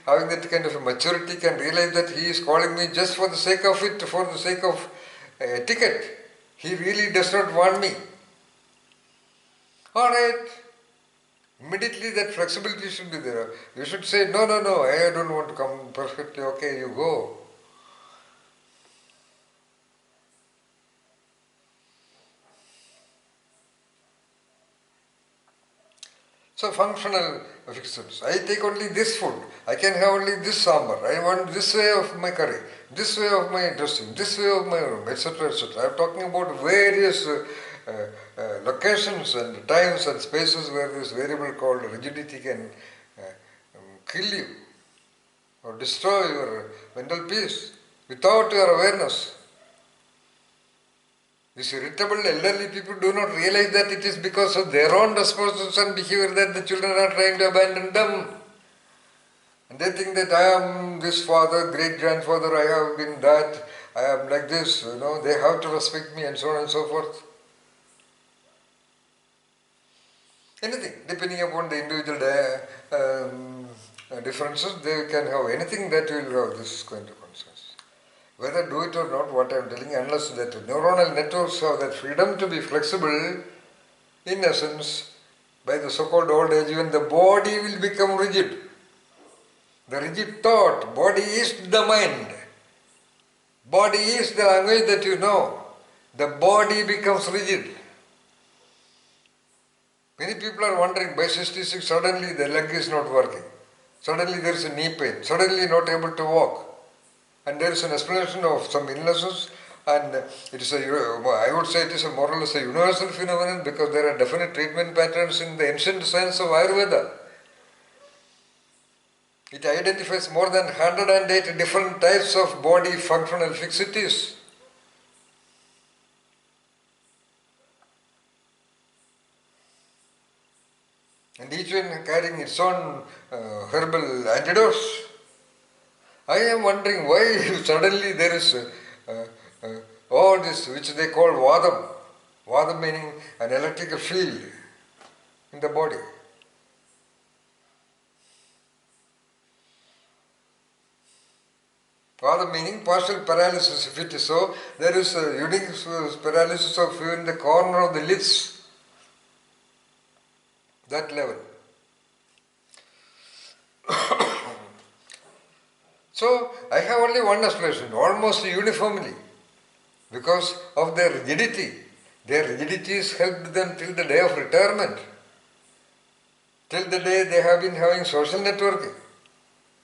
having that kind of a maturity can realize that he is calling me just for the sake of it, for the sake of etiquette. He really does not want me. Alright. Immediately that flexibility should be there. You should say, no, I don't want to come, perfectly okay, you go. So functional fixations. I take only this food. I can have only this sambar. I want this way of my curry, this way of my dressing, this way of my room, etc., etc. I am talking about various locations and times and spaces where this variable called rigidity can kill you or destroy your mental peace without your awareness. These irritable elderly people do not realize that it is because of their own responses and behavior that the children are trying to abandon them. And they think that I am this father, great grandfather, I have been that, I am like this, they have to respect me and so on and so forth. Anything, depending upon the individual differences, they can have anything that will have this kind of conscience. Whether do it or not, what I am telling you, unless that neuronal networks have that freedom to be flexible, in essence, by the so-called old age, even the body will become rigid. The rigid thought, body is the mind. Body is the language that you know. The body becomes rigid. Many people are wondering, by 66 suddenly the leg is not working. Suddenly there is a knee pain. Suddenly not able to walk. And there is an explanation of some illnesses, and it is I would say it is more or less a universal phenomenon because there are definite treatment patterns in the ancient science of Ayurveda. It identifies more than 108 different types of body functional fixities. And each one carrying its own herbal antidotes. I am wondering why suddenly there is all this which they call vadam. Vadam meaning an electrical field in the body. Vadam meaning partial paralysis. If it is so, there is a unique paralysis of even the corner of the lids. That level. So, I have only one explanation, almost uniformly, because of their rigidity. Their rigidities helped them till the day of retirement. Till the day they have been having social networking.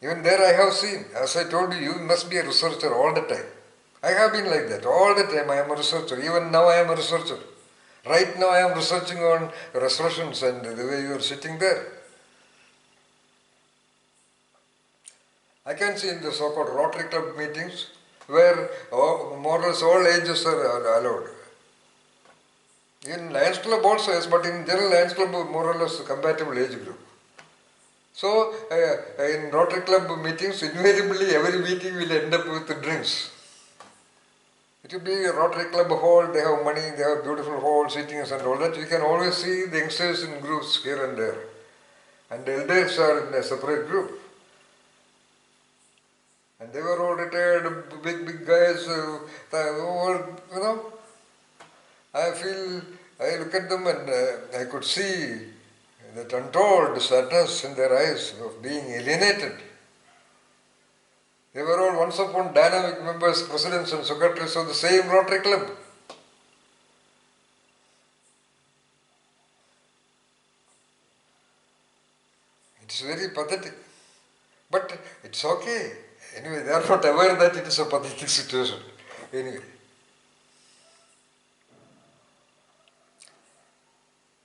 Even there I have seen, as I told you, you must be a researcher all the time. I have been like that, all the time I am a researcher, even now I am a researcher. Right now I am researching on resolutions and the way you are sitting there. I can see in the so-called Rotary Club meetings where more or less all ages are allowed. In Lions Club also yes, but in general Lions Club more or less compatible age group. So in Rotary Club meetings, invariably every meeting will end up with drinks. It will be a Rotary Club hall, they have money, they have beautiful hall, sittings and all that. You can always see the youngsters in groups here and there. And the elders are in a separate group. And they were all retired, big guys, all, I feel, I look at them and I could see that untold sadness in their eyes of being alienated. They were all once upon dynamic members, presidents and secretaries of the same Rotary Club. It's very pathetic. But it's okay. Anyway, they are not aware that it is a pathetic situation. Anyway.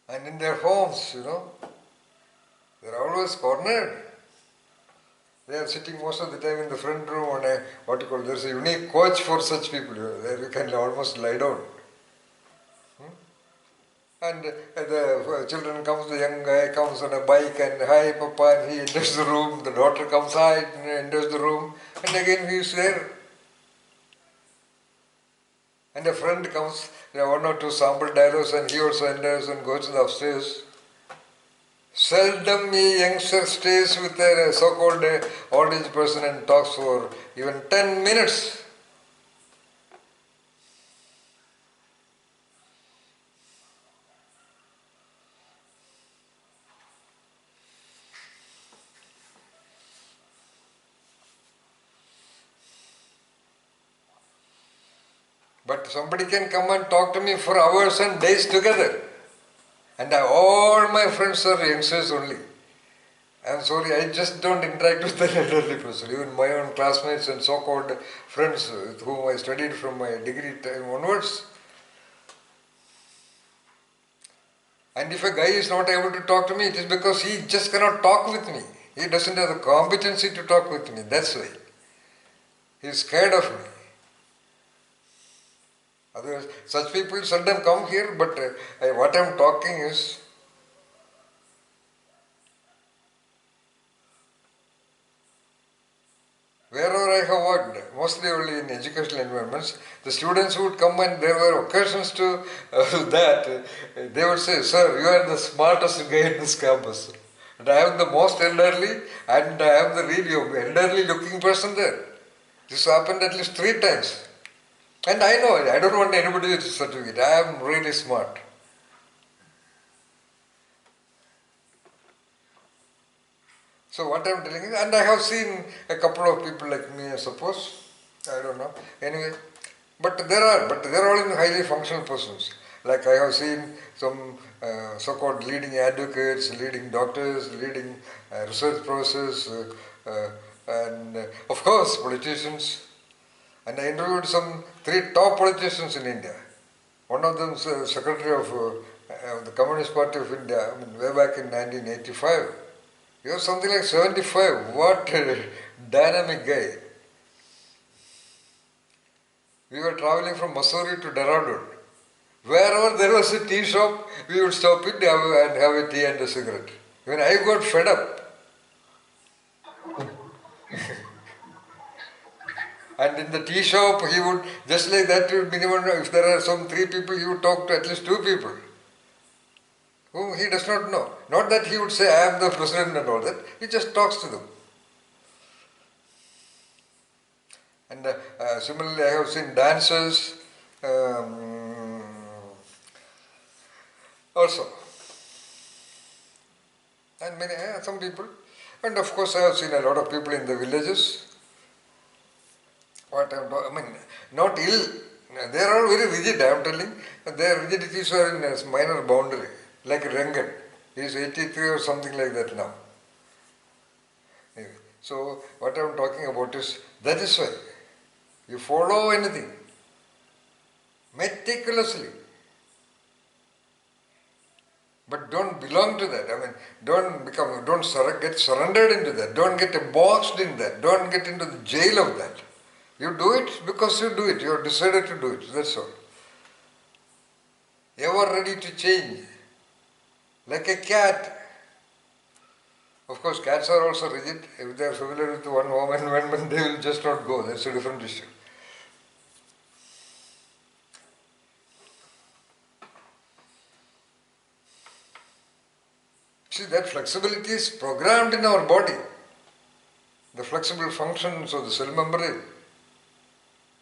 And in their homes, they are always cornered. They are sitting most of the time in the front room on there's a unique coach for such people. There you can almost lie down. And the children comes, the young guy comes on a bike and hi papa, and he enters the room, the daughter comes hi and enters the room, and again he is there. And a friend comes, one or two sample dialogues, and he also enters and goes to the upstairs. Seldom a youngster stays with a so-called old age person and talks for even 10 minutes. But somebody can come and talk to me for hours and days together. And all my friends are youngsters only. I am sorry, I just don't interact with the elderly person. Even my own classmates and so-called friends with whom I studied from my degree time onwards. And if a guy is not able to talk to me, it is because he just cannot talk with me. He doesn't have the competency to talk with me. That's why. He is scared of me. Otherwise, such people seldom come here, but what I am talking is, wherever I have worked, mostly only in educational environments, the students would come and there were occasions to that. They would say, sir, you are the smartest guy in this campus. And I am the most elderly and I am the really elderly looking person there. This happened at least 3 times. And I know, I don't want anybody with certificate. I am really smart. So what I am telling is, and I have seen a couple of people like me, I suppose. I don't know. Anyway, but there are all in highly functional positions. Like I have seen some so-called leading advocates, leading doctors, leading research professors, and of course politicians. And I interviewed some 3 top politicians in India. One of them is secretary of the Communist Party of India, way back in 1985. He was something like 75. What a dynamic guy. We were traveling from Mussoorie to Dehradun. Wherever there was a tea shop, we would stop it and have a tea and a cigarette. Even I got fed up. And in the tea shop, he would, just like that, minimum, if there are some 3 people, he would talk to at least 2 people whom he does not know. Not that he would say, I am the president and all that. He just talks to them. And similarly, I have seen dancers also. And many, some people. And of course, I have seen a lot of people in the villages. Not ill. They are all very rigid, I am telling. Their rigidities are in a minor boundary, like Rengan. He is 83 or something like that now. Anyway, so what I am talking about is, that is why you follow anything meticulously. But don't belong to that. Don't get surrendered into that. Don't get boxed in that. Don't get into the jail of that. You do it because you do it. You have decided to do it. That's all. Ever ready to change. Like a cat. Of course, cats are also rigid. If they are familiar with one home environment, they will just not go. That's a different issue. See, that flexibility is programmed in our body. the flexible functions of the cell membrane,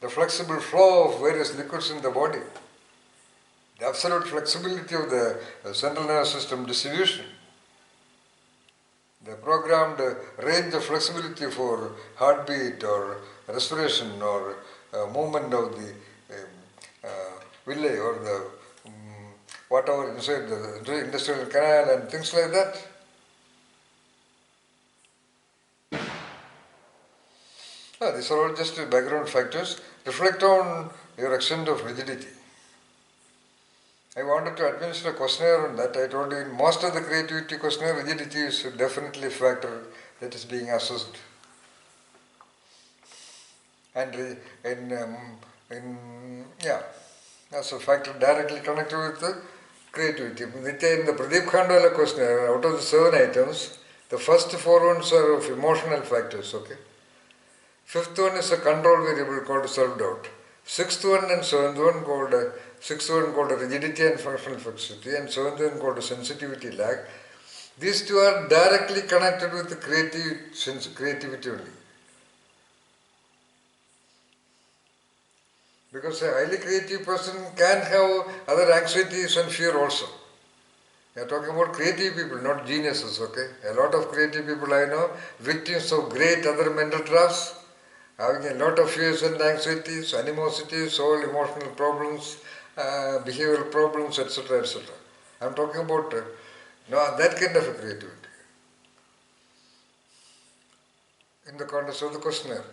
the flexible flow of various liquids in the body, the absolute flexibility of the central nervous system distribution, the programmed range of flexibility for heartbeat or respiration or movement of the villi or the whatever inside the intestinal canal and things like that. These are all just background factors. Reflect on your extent of rigidity. I wanted to administer a questionnaire on that. I told you in most of the creativity questionnaire, rigidity is definitely a factor that is being assessed. And that's a factor directly connected with the creativity. In the Pradeep Khandwala questionnaire, out of the 7 items, the first 4 ones are of emotional factors, okay? 5th one is a control variable called self-doubt. 6th one and 7th one called rigidity and functional fixity, and 7th one called sensitivity lag. These 2 are directly connected with the creativity only. Because a highly creative person can have other anxieties and fear also. We are talking about creative people, not geniuses, okay? A lot of creative people I know, victims of great other mental traps, having a lot of fears and anxieties, animosities, all emotional problems, behavioral problems, etc., etc. I am talking about that kind of a creativity in the context of the questionnaire.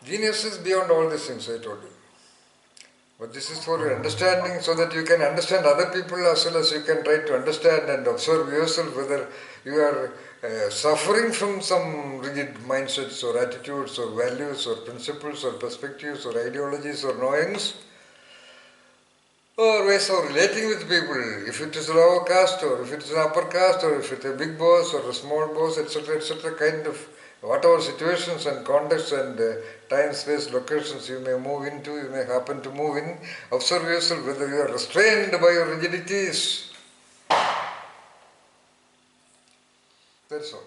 Genius is beyond all these things I told you. But this is for your understanding, so that you can understand other people as well as you can try to understand and observe yourself whether you are suffering from some rigid mindsets or attitudes or values or principles or perspectives or ideologies or knowings, or ways of relating with people, if it is a lower caste or if it is an upper caste or if it is a big boss or a small boss, etc., kind of whatever situations and contexts and time, space, locations you may move into, you may happen to move in, observe yourself whether you are restrained by your rigidities. That's all.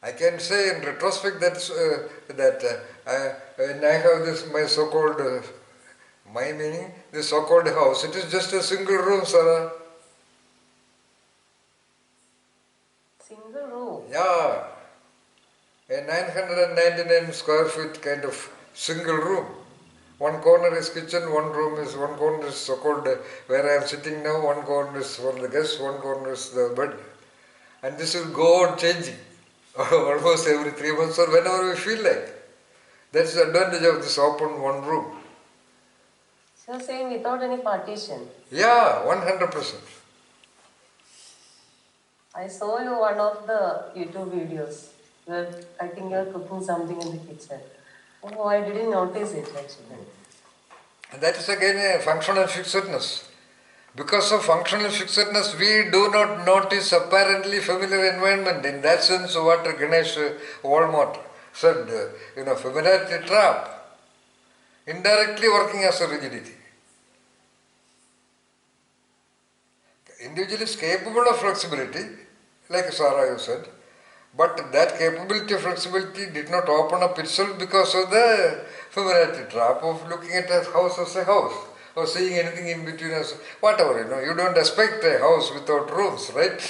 I can say in retrospect that when I have this my so-called my meaning, this so-called house, it is just a single room, Sarah. Single room? Yeah, a 999 square feet kind of single room. One corner is kitchen, one corner is so-called where I am sitting now, one corner is for the guests, one corner is the bed. And this will go on changing almost every 3 months or whenever we feel like. That's the advantage of this open one room. So you're saying without any partition? Yeah, 100%. I saw you one of the YouTube videos where I think you're cooking something in the kitchen. Oh, I didn't notice it actually. And that is again a functional fixedness. Because of functional fixedness, we do not notice apparently familiar environment. In that sense, what Ganesh Walmart said, familiarity trap, indirectly working as a rigidity. Individual is capable of flexibility, like Sarah you said, but that capability of flexibility did not open up itself because of the familiarity trap of looking at a house as a house, or seeing anything in between us, whatever, you don't expect a house without rooms, right?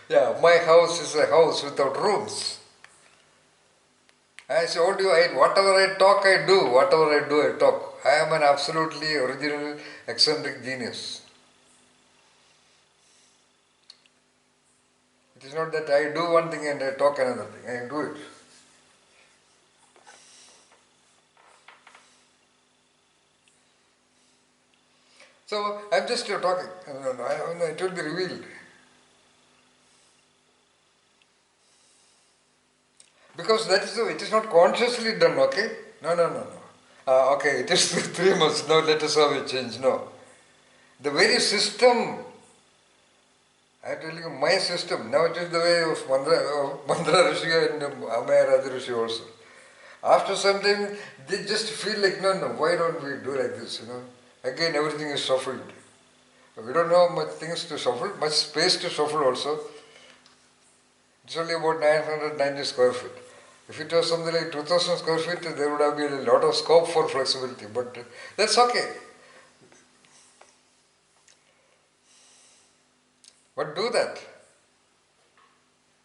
Yeah, my house is a house without rooms. I told you, whatever I talk, I do. Whatever I do, I talk. I am an absolutely original, eccentric genius. It is not that I do one thing and I talk another thing. I do it. So I am just talking. It will be revealed. Because it is not consciously done, okay? No. Okay, it is 3 months, now let us have a change, no. The very system, I am telling you, my system, now it is the way of Mandra Rishi and Amaya Raja Rishi also. After some time, they just feel like, no, no, why don't we do like this, Again, everything is shuffled. We don't have much things to shuffle, much space to shuffle also. It's only about 990 square feet. If it was something like 2000 square feet, there would have been a lot of scope for flexibility, but that's okay. But do that.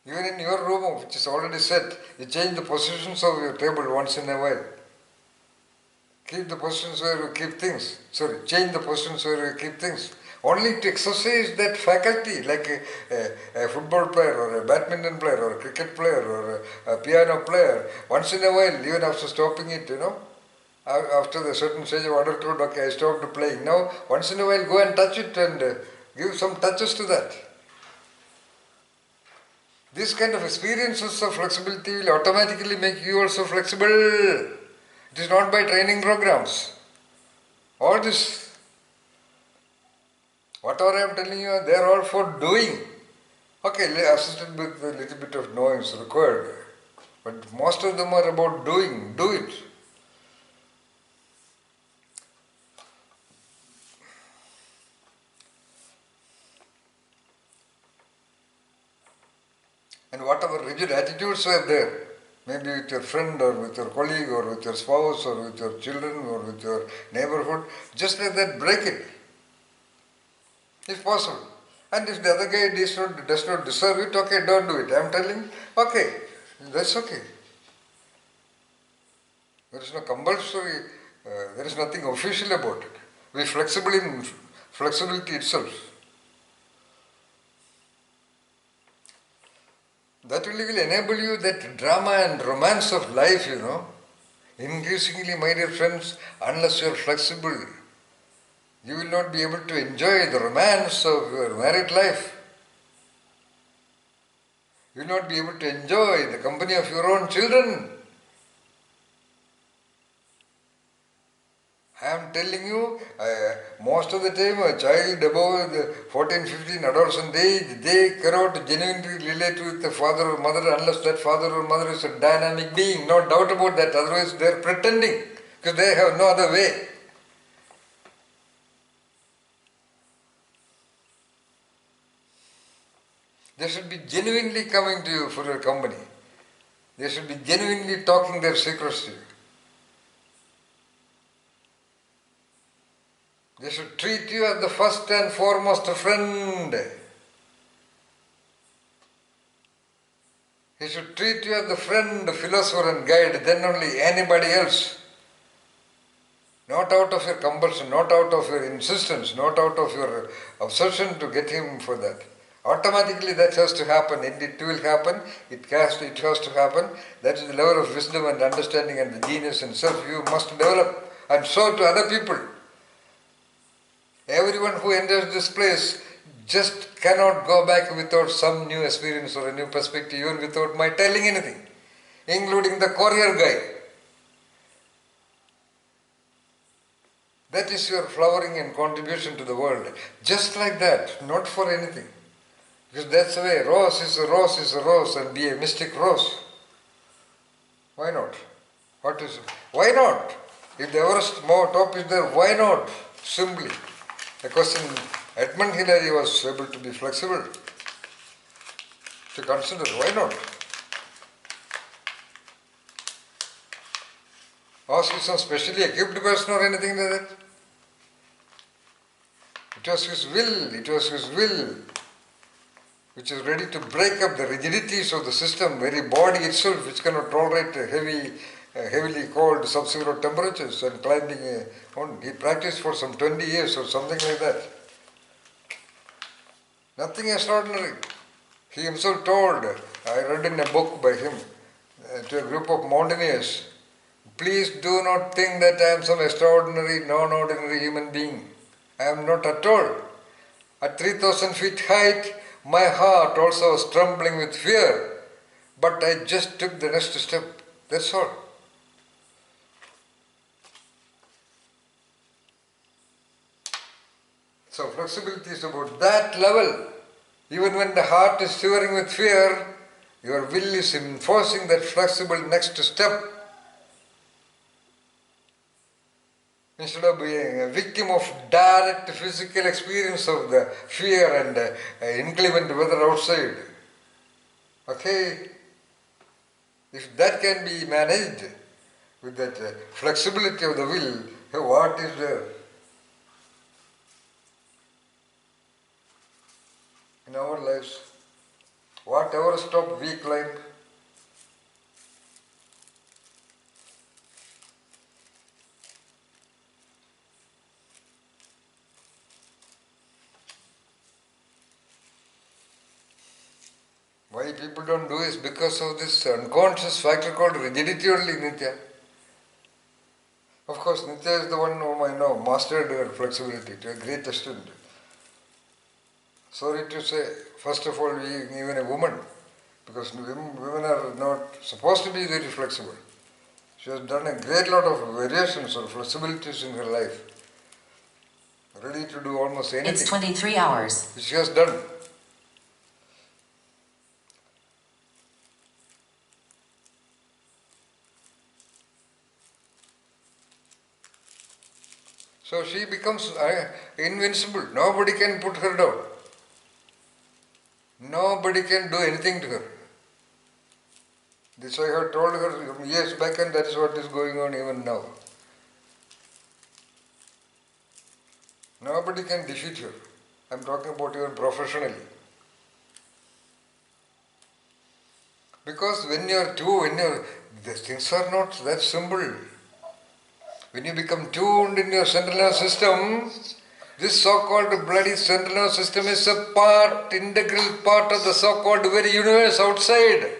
Even in your room, which is already set, you change the positions of your table once in a while. Keep the positions where you keep things. Sorry, change the positions where you keep things. Only to exercise that faculty, like a football player or a badminton player or a cricket player or a piano player. Once in a while, even after stopping it, after the certain stage of adulthood, okay, I stopped playing. Now, once in a while, go and touch it and give some touches to that. These kind of experiences of flexibility will automatically make you also flexible. It is not by training programs. All this, whatever I am telling you, they are all for doing. Okay, assisted with a little bit of knowing is required. But most of them are about doing. Do it. And whatever rigid attitudes are there, maybe with your friend or with your colleague or with your spouse or with your children or with your neighborhood, just like that, break it, if possible. And if the other guy does not deserve it, okay, don't do it. I am telling, okay, that's okay. There is no compulsory, there is nothing official about it. Be flexible in flexibility itself. That will enable you that drama and romance of life, Increasingly, my dear friends, unless you are flexible, you will not be able to enjoy the romance of your married life. You will not be able to enjoy the company of your own children. I am telling you, most of the time a child above the 14, 15 adolescent age, they cannot genuinely relate with the father or mother unless that father or mother is a dynamic being. No doubt about that, otherwise they are pretending because they have no other way. They should be genuinely coming to you for your company. They should be genuinely talking their secrets to you. They should treat you as the first and foremost friend. He should treat you as the friend, philosopher and guide, then only anybody else. Not out of your compulsion, not out of your insistence, not out of your obsession to get him for that. Automatically that has to happen. It will happen. It has to happen. That is the level of wisdom and understanding and the genius and self you must develop, and so to other people. Everyone who enters this place just cannot go back without some new experience or a new perspective, even without my telling anything, including the courier guy. That is your flowering and contribution to the world. Just like that, not for anything. Because that's the way, rose is a rose is a rose, and be a mystic rose. Why not? What is it? Why not? If the Everest top is there, why not? Simply. The question, Edmund Hillary was able to be flexible. To consider, why not? Ask some specially equipped person or anything like that. It was his will, which is ready to break up the rigidities of the system, very body itself, which cannot tolerate heavily cold sub-zero temperatures and climbing on. He practiced for some 20 years or something like that. Nothing extraordinary. He himself told, I read in a book by him, to a group of mountaineers, please do not think that I am some extraordinary, non-ordinary human being. I am not at all. At 3,000 feet height, my heart also was trembling with fear, but I just took the next step. That's all. So flexibility is about that level. Even when the heart is shivering with fear, your will is enforcing that flexible next step. instead of being a victim of direct physical experience of the fear and inclement weather outside. Okay, if that can be managed with that flexibility of the will, what is there in our lives? Whatever stop we climb. Why people don't do is because of this unconscious factor called rigidity only, Nitya. Of course, Nitya is the one whom I know mastered her flexibility to a great extent. Sorry to say, first of all, being even a woman, because women are not supposed to be very flexible. She has done a great lot of variations or flexibilities in her life, ready to do almost anything. It's 23 hours. She has done. So she becomes invincible. Nobody can put her down. Nobody can do anything to her. This I have told her years back, and that is what is going on even now. Nobody can defeat her. I am talking about even professionally. Because these things are not that simple. When you become tuned in your central nervous system, this so-called bloody central nervous system is a integral part of the so-called very universe outside.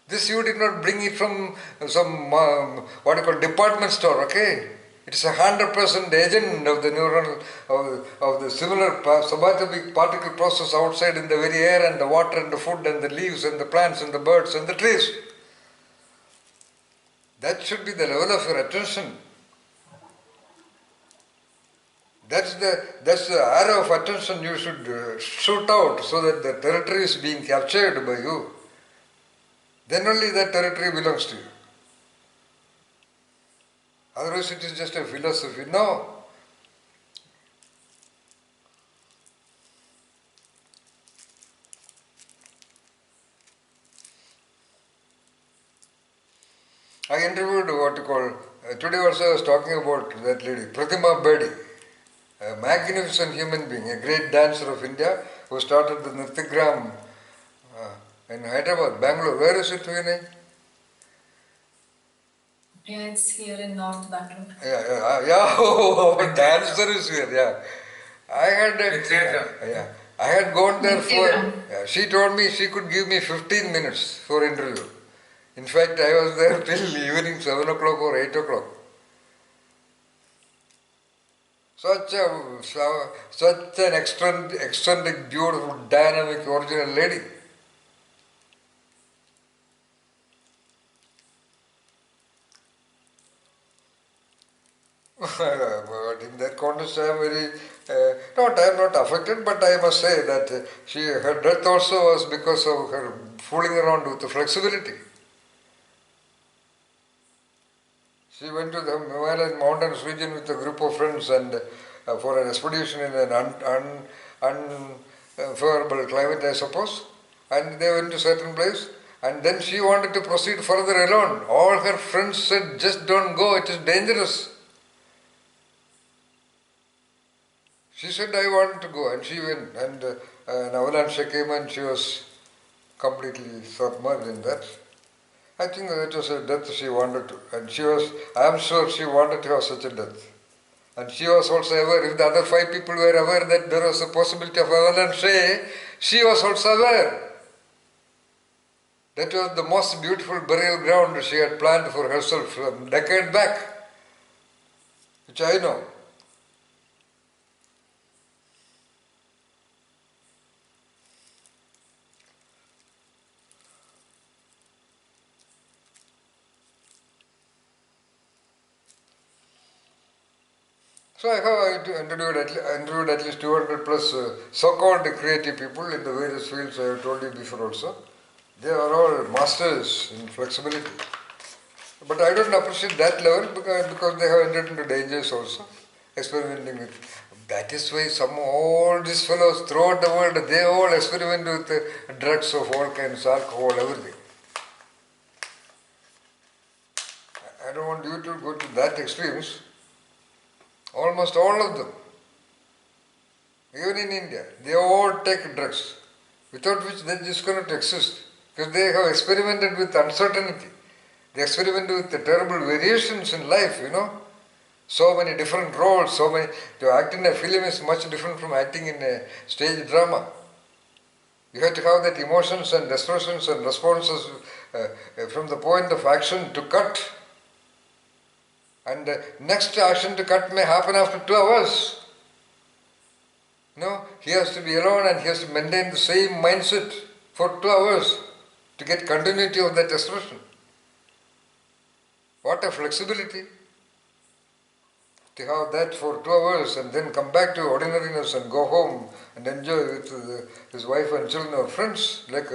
This you did not bring it from some, what you call department store, okay? It's 100% agent of the neuronal, of the similar subatomic particle process outside in the very air and the water and the food and the leaves and the plants and the birds and the trees. That should be the level of your attention. That's the arrow of attention you should shoot out so that the territory is being captured by you. Then only that territory belongs to you. Otherwise it is just a philosophy. No. I interviewed what you call, today also I was talking about that lady, Pratima Bedi, a magnificent human being, a great dancer of India who started the Nrityagram in Hyderabad, Bangalore. Where is it, Vinay? Yeah, it's here in North Bangalore. Yeah. Our dancer is here, yeah. I had gone there for, she told me she could give me 15 minutes for interview. In fact, I was there till evening 7 o'clock or 8 o'clock. Such an eccentric, beautiful, dynamic, original lady. But in that context, I am I am not affected, but I must say that her death also was because of her fooling around with the flexibility. She went to the Himalayan mountains region with a group of friends and for an expedition in an unfavorable climate, I suppose. And they went to a certain place. And then she wanted to proceed further alone. All her friends said, just don't go, it is dangerous. She said, I want to go. And she went. And an avalanche came and she was completely submerged in that. I think that was a death she wanted to. And I am sure she wanted to have such a death. And she was also aware, if the other 5 people were aware that there was a possibility of avalanche, she was also aware. That was the most beautiful burial ground she had planned for herself from a decade back, which I know. So I have interviewed at least 200 plus so-called creative people in the various fields I have told you before also. They are all masters in flexibility. But I don't appreciate that level because they have entered into dangers also, experimenting with. That is why all these fellows throughout the world, they all experiment with drugs of all kinds, alcohol, everything. I don't want you to go to that extremes. Almost all of them, even in India, they all take drugs, without which they just cannot exist. Because they have experimented with uncertainty. They experiment with the terrible variations in life, So many different roles, to act in a film is much different from acting in a stage drama. You have to have that emotions and expressions and responses from the point of action to cut. And next action to cut may happen after 2 hours. He has to be alone and he has to maintain the same mindset for 2 hours to get continuity of that expression. What a flexibility to have that for 2 hours and then come back to ordinariness and go home and enjoy with his wife and children or friends like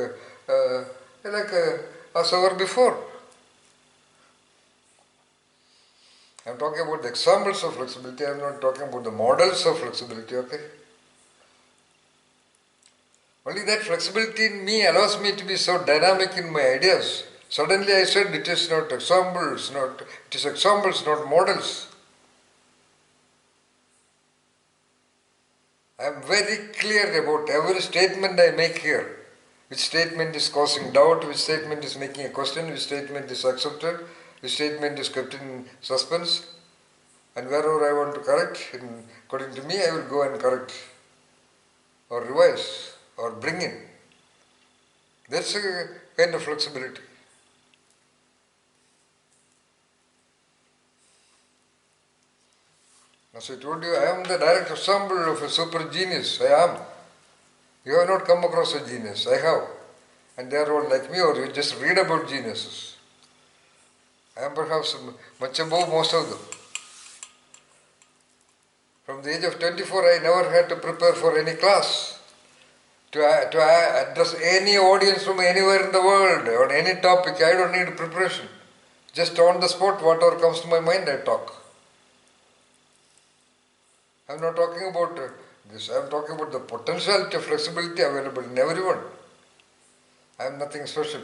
as ever before. I am talking about the examples of flexibility, I am not talking about the models of flexibility, okay? Only that flexibility in me allows me to be so dynamic in my ideas. Suddenly I said it is not examples, it is examples, not models. I am very clear about every statement I make here. Which statement is causing doubt, which statement is making a question, which statement is accepted, which statement is kept in suspense. And wherever I want to correct, according to me, I will go and correct or revise or bring in. That's a kind of flexibility. As I told you, I am the direct example of a super genius. I am. You have not come across a genius. I have. And they are all like me, or you just read about geniuses. I am perhaps much above most of them. From the age of 24, I never had to prepare for any class. To address any audience from anywhere in the world, on any topic, I don't need preparation. Just on the spot, whatever comes to my mind, I talk. I am not talking about this. I am talking about the potentiality of flexibility available in everyone. I am nothing special.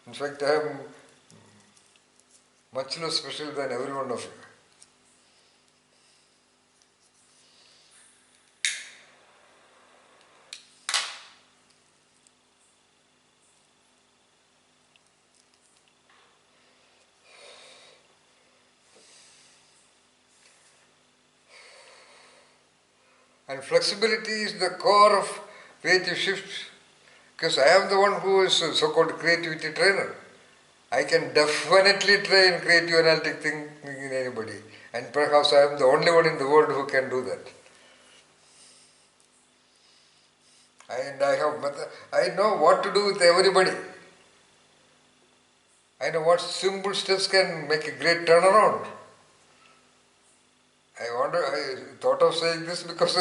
In fact, I am much less special than every one of you. And flexibility is the core of creative shifts. Because I am the one who is a so-called creativity trainer. I can definitely train creative analytic thinking in anybody. And perhaps I am the only one in the world who can do that. And I know what to do with everybody. I know what simple steps can make a great turnaround. I thought of saying this because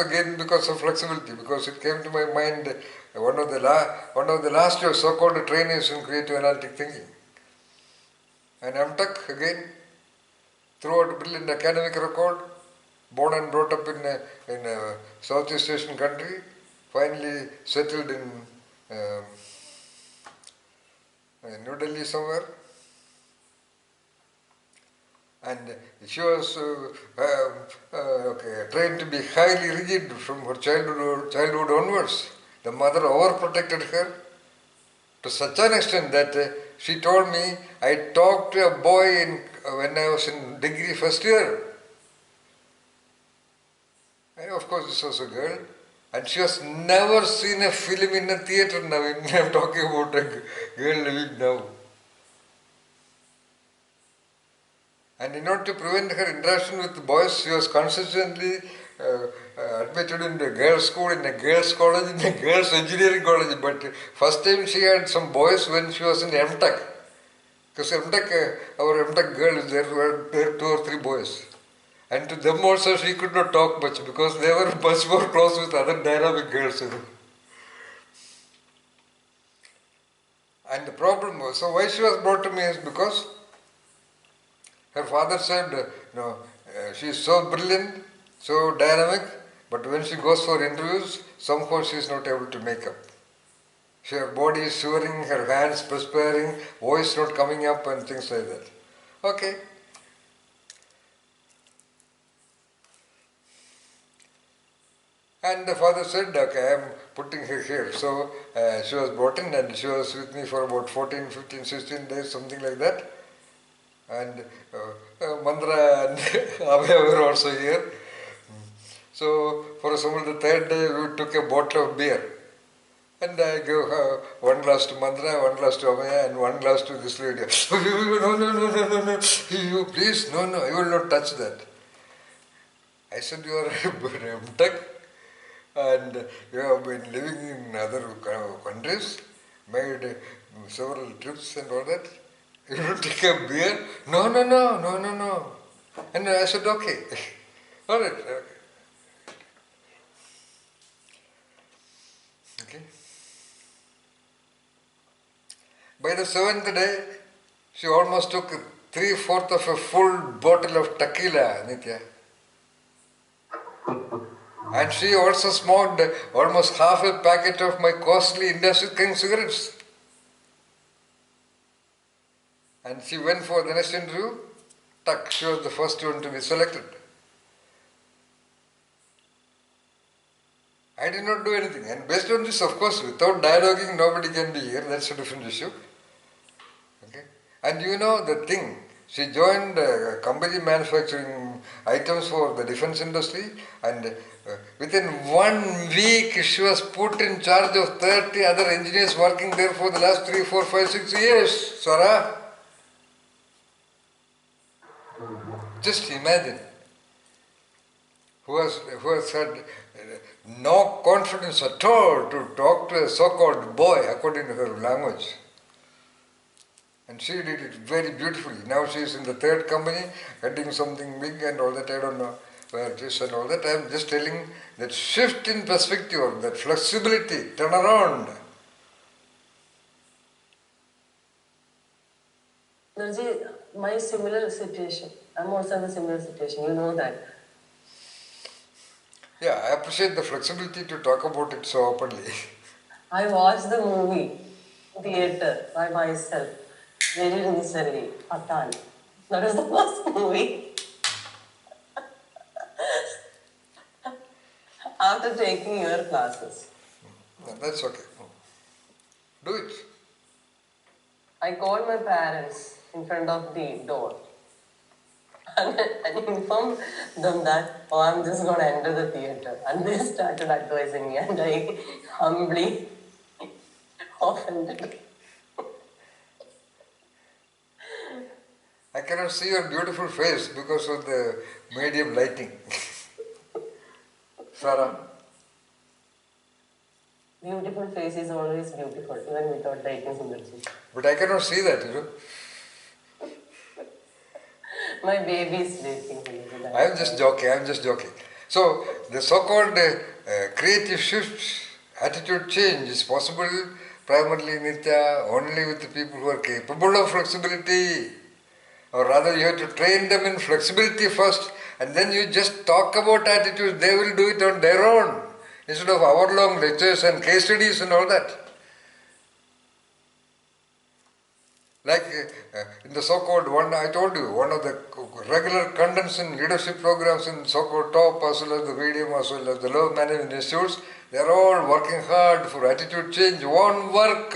of flexibility, because it came to my mind one of the last year so-called trainees in creative analytic thinking. And MTech again, throughout a brilliant academic record, born and brought up in a Southeast Asian country, finally settled in New Delhi somewhere. And she was trained to be highly rigid from her childhood onwards. The mother overprotected her to such an extent that she told me, I talked to a boy when I was in degree first year. And of course this was a girl. And she has never seen a film in a theatre now. I'm talking about a girl living now. And in order to prevent her interaction with boys, she was consistently admitted in the girls' school, in a girls' college, in a girls' engineering college. But first time she had some boys when she was in MTech. Because our MTech girls, there were 2 or 3 boys. And to them also she could not talk much because they were much more close with other dynamic girls. And the problem was, so why she was brought to me is because Her father said, she is so brilliant, so dynamic, but when she goes for interviews, somehow she is not able to make up. Her body is shivering, her hands perspiring, voice not coming up and things like that. Okay. And the father said, okay, I am putting her here. So she was brought in and she was with me for about 14, 15, 16 days, something like that. And Mandra and Abhay were also here. So for example, the third day we took a bottle of beer. And I gave one glass to Mandra, one glass to Abhay and one glass to this lady. No, no, no, no, no, no. You please, no, no, you will not touch that. I said, you are a tech and you have been living in other countries, made several trips and all that. You don't take a beer? No, no, no, no, no, no. And I said, okay. All right, okay. Okay. By the seventh day, she almost took 3/4 of a full bottle of tequila, Nitya. And she also smoked almost half a packet of my costly Industry King cigarettes. And she went for the next interview. Tuck, she was the first one to be selected. I did not do anything. And based on this, of course, without dialoguing, nobody can be here. That's a different issue. Okay. And you know the thing, she joined company manufacturing items for the defense industry, and within 1 week she was put in charge of 30 other engineers working there for the last 3, 4, 5, 6 years. Swara, just imagine. Who has had no confidence at all to talk to a so-called boy according to her language. And she did it very beautifully. Now she is in the third company, getting something big and all that. I don't know where it is and all that. I am just telling that shift in perspective, that flexibility, turn around. Nurji, my similar situation. I'm also in a similar situation. You know that. Yeah, I appreciate the flexibility to talk about it so openly. I watched the movie theater by myself very recently, Patan. That was the first movie after taking your classes. No, that's okay. Do it. I called my parents in front of the door and informed them that, oh, I'm just going to enter the theater. And they started advising me, and I humbly offended. I cannot see your beautiful face because of the medium lighting. Sarah? Beautiful face is always beautiful, even without lighting synergy. But I cannot see that, My baby is sleeping. I am just joking. So, the so-called creative shift, attitude change is possible primarily, Nitya, only with the people who are capable of flexibility. Or rather, you have to train them in flexibility first, and then you just talk about attitudes. They will do it on their own, instead of hour-long lectures and case studies and all that. Like in the so-called one, I told you, one of the regular contents in leadership programs in so-called top as well as the medium as well as the low management institutes, they are all working hard for attitude change. One work.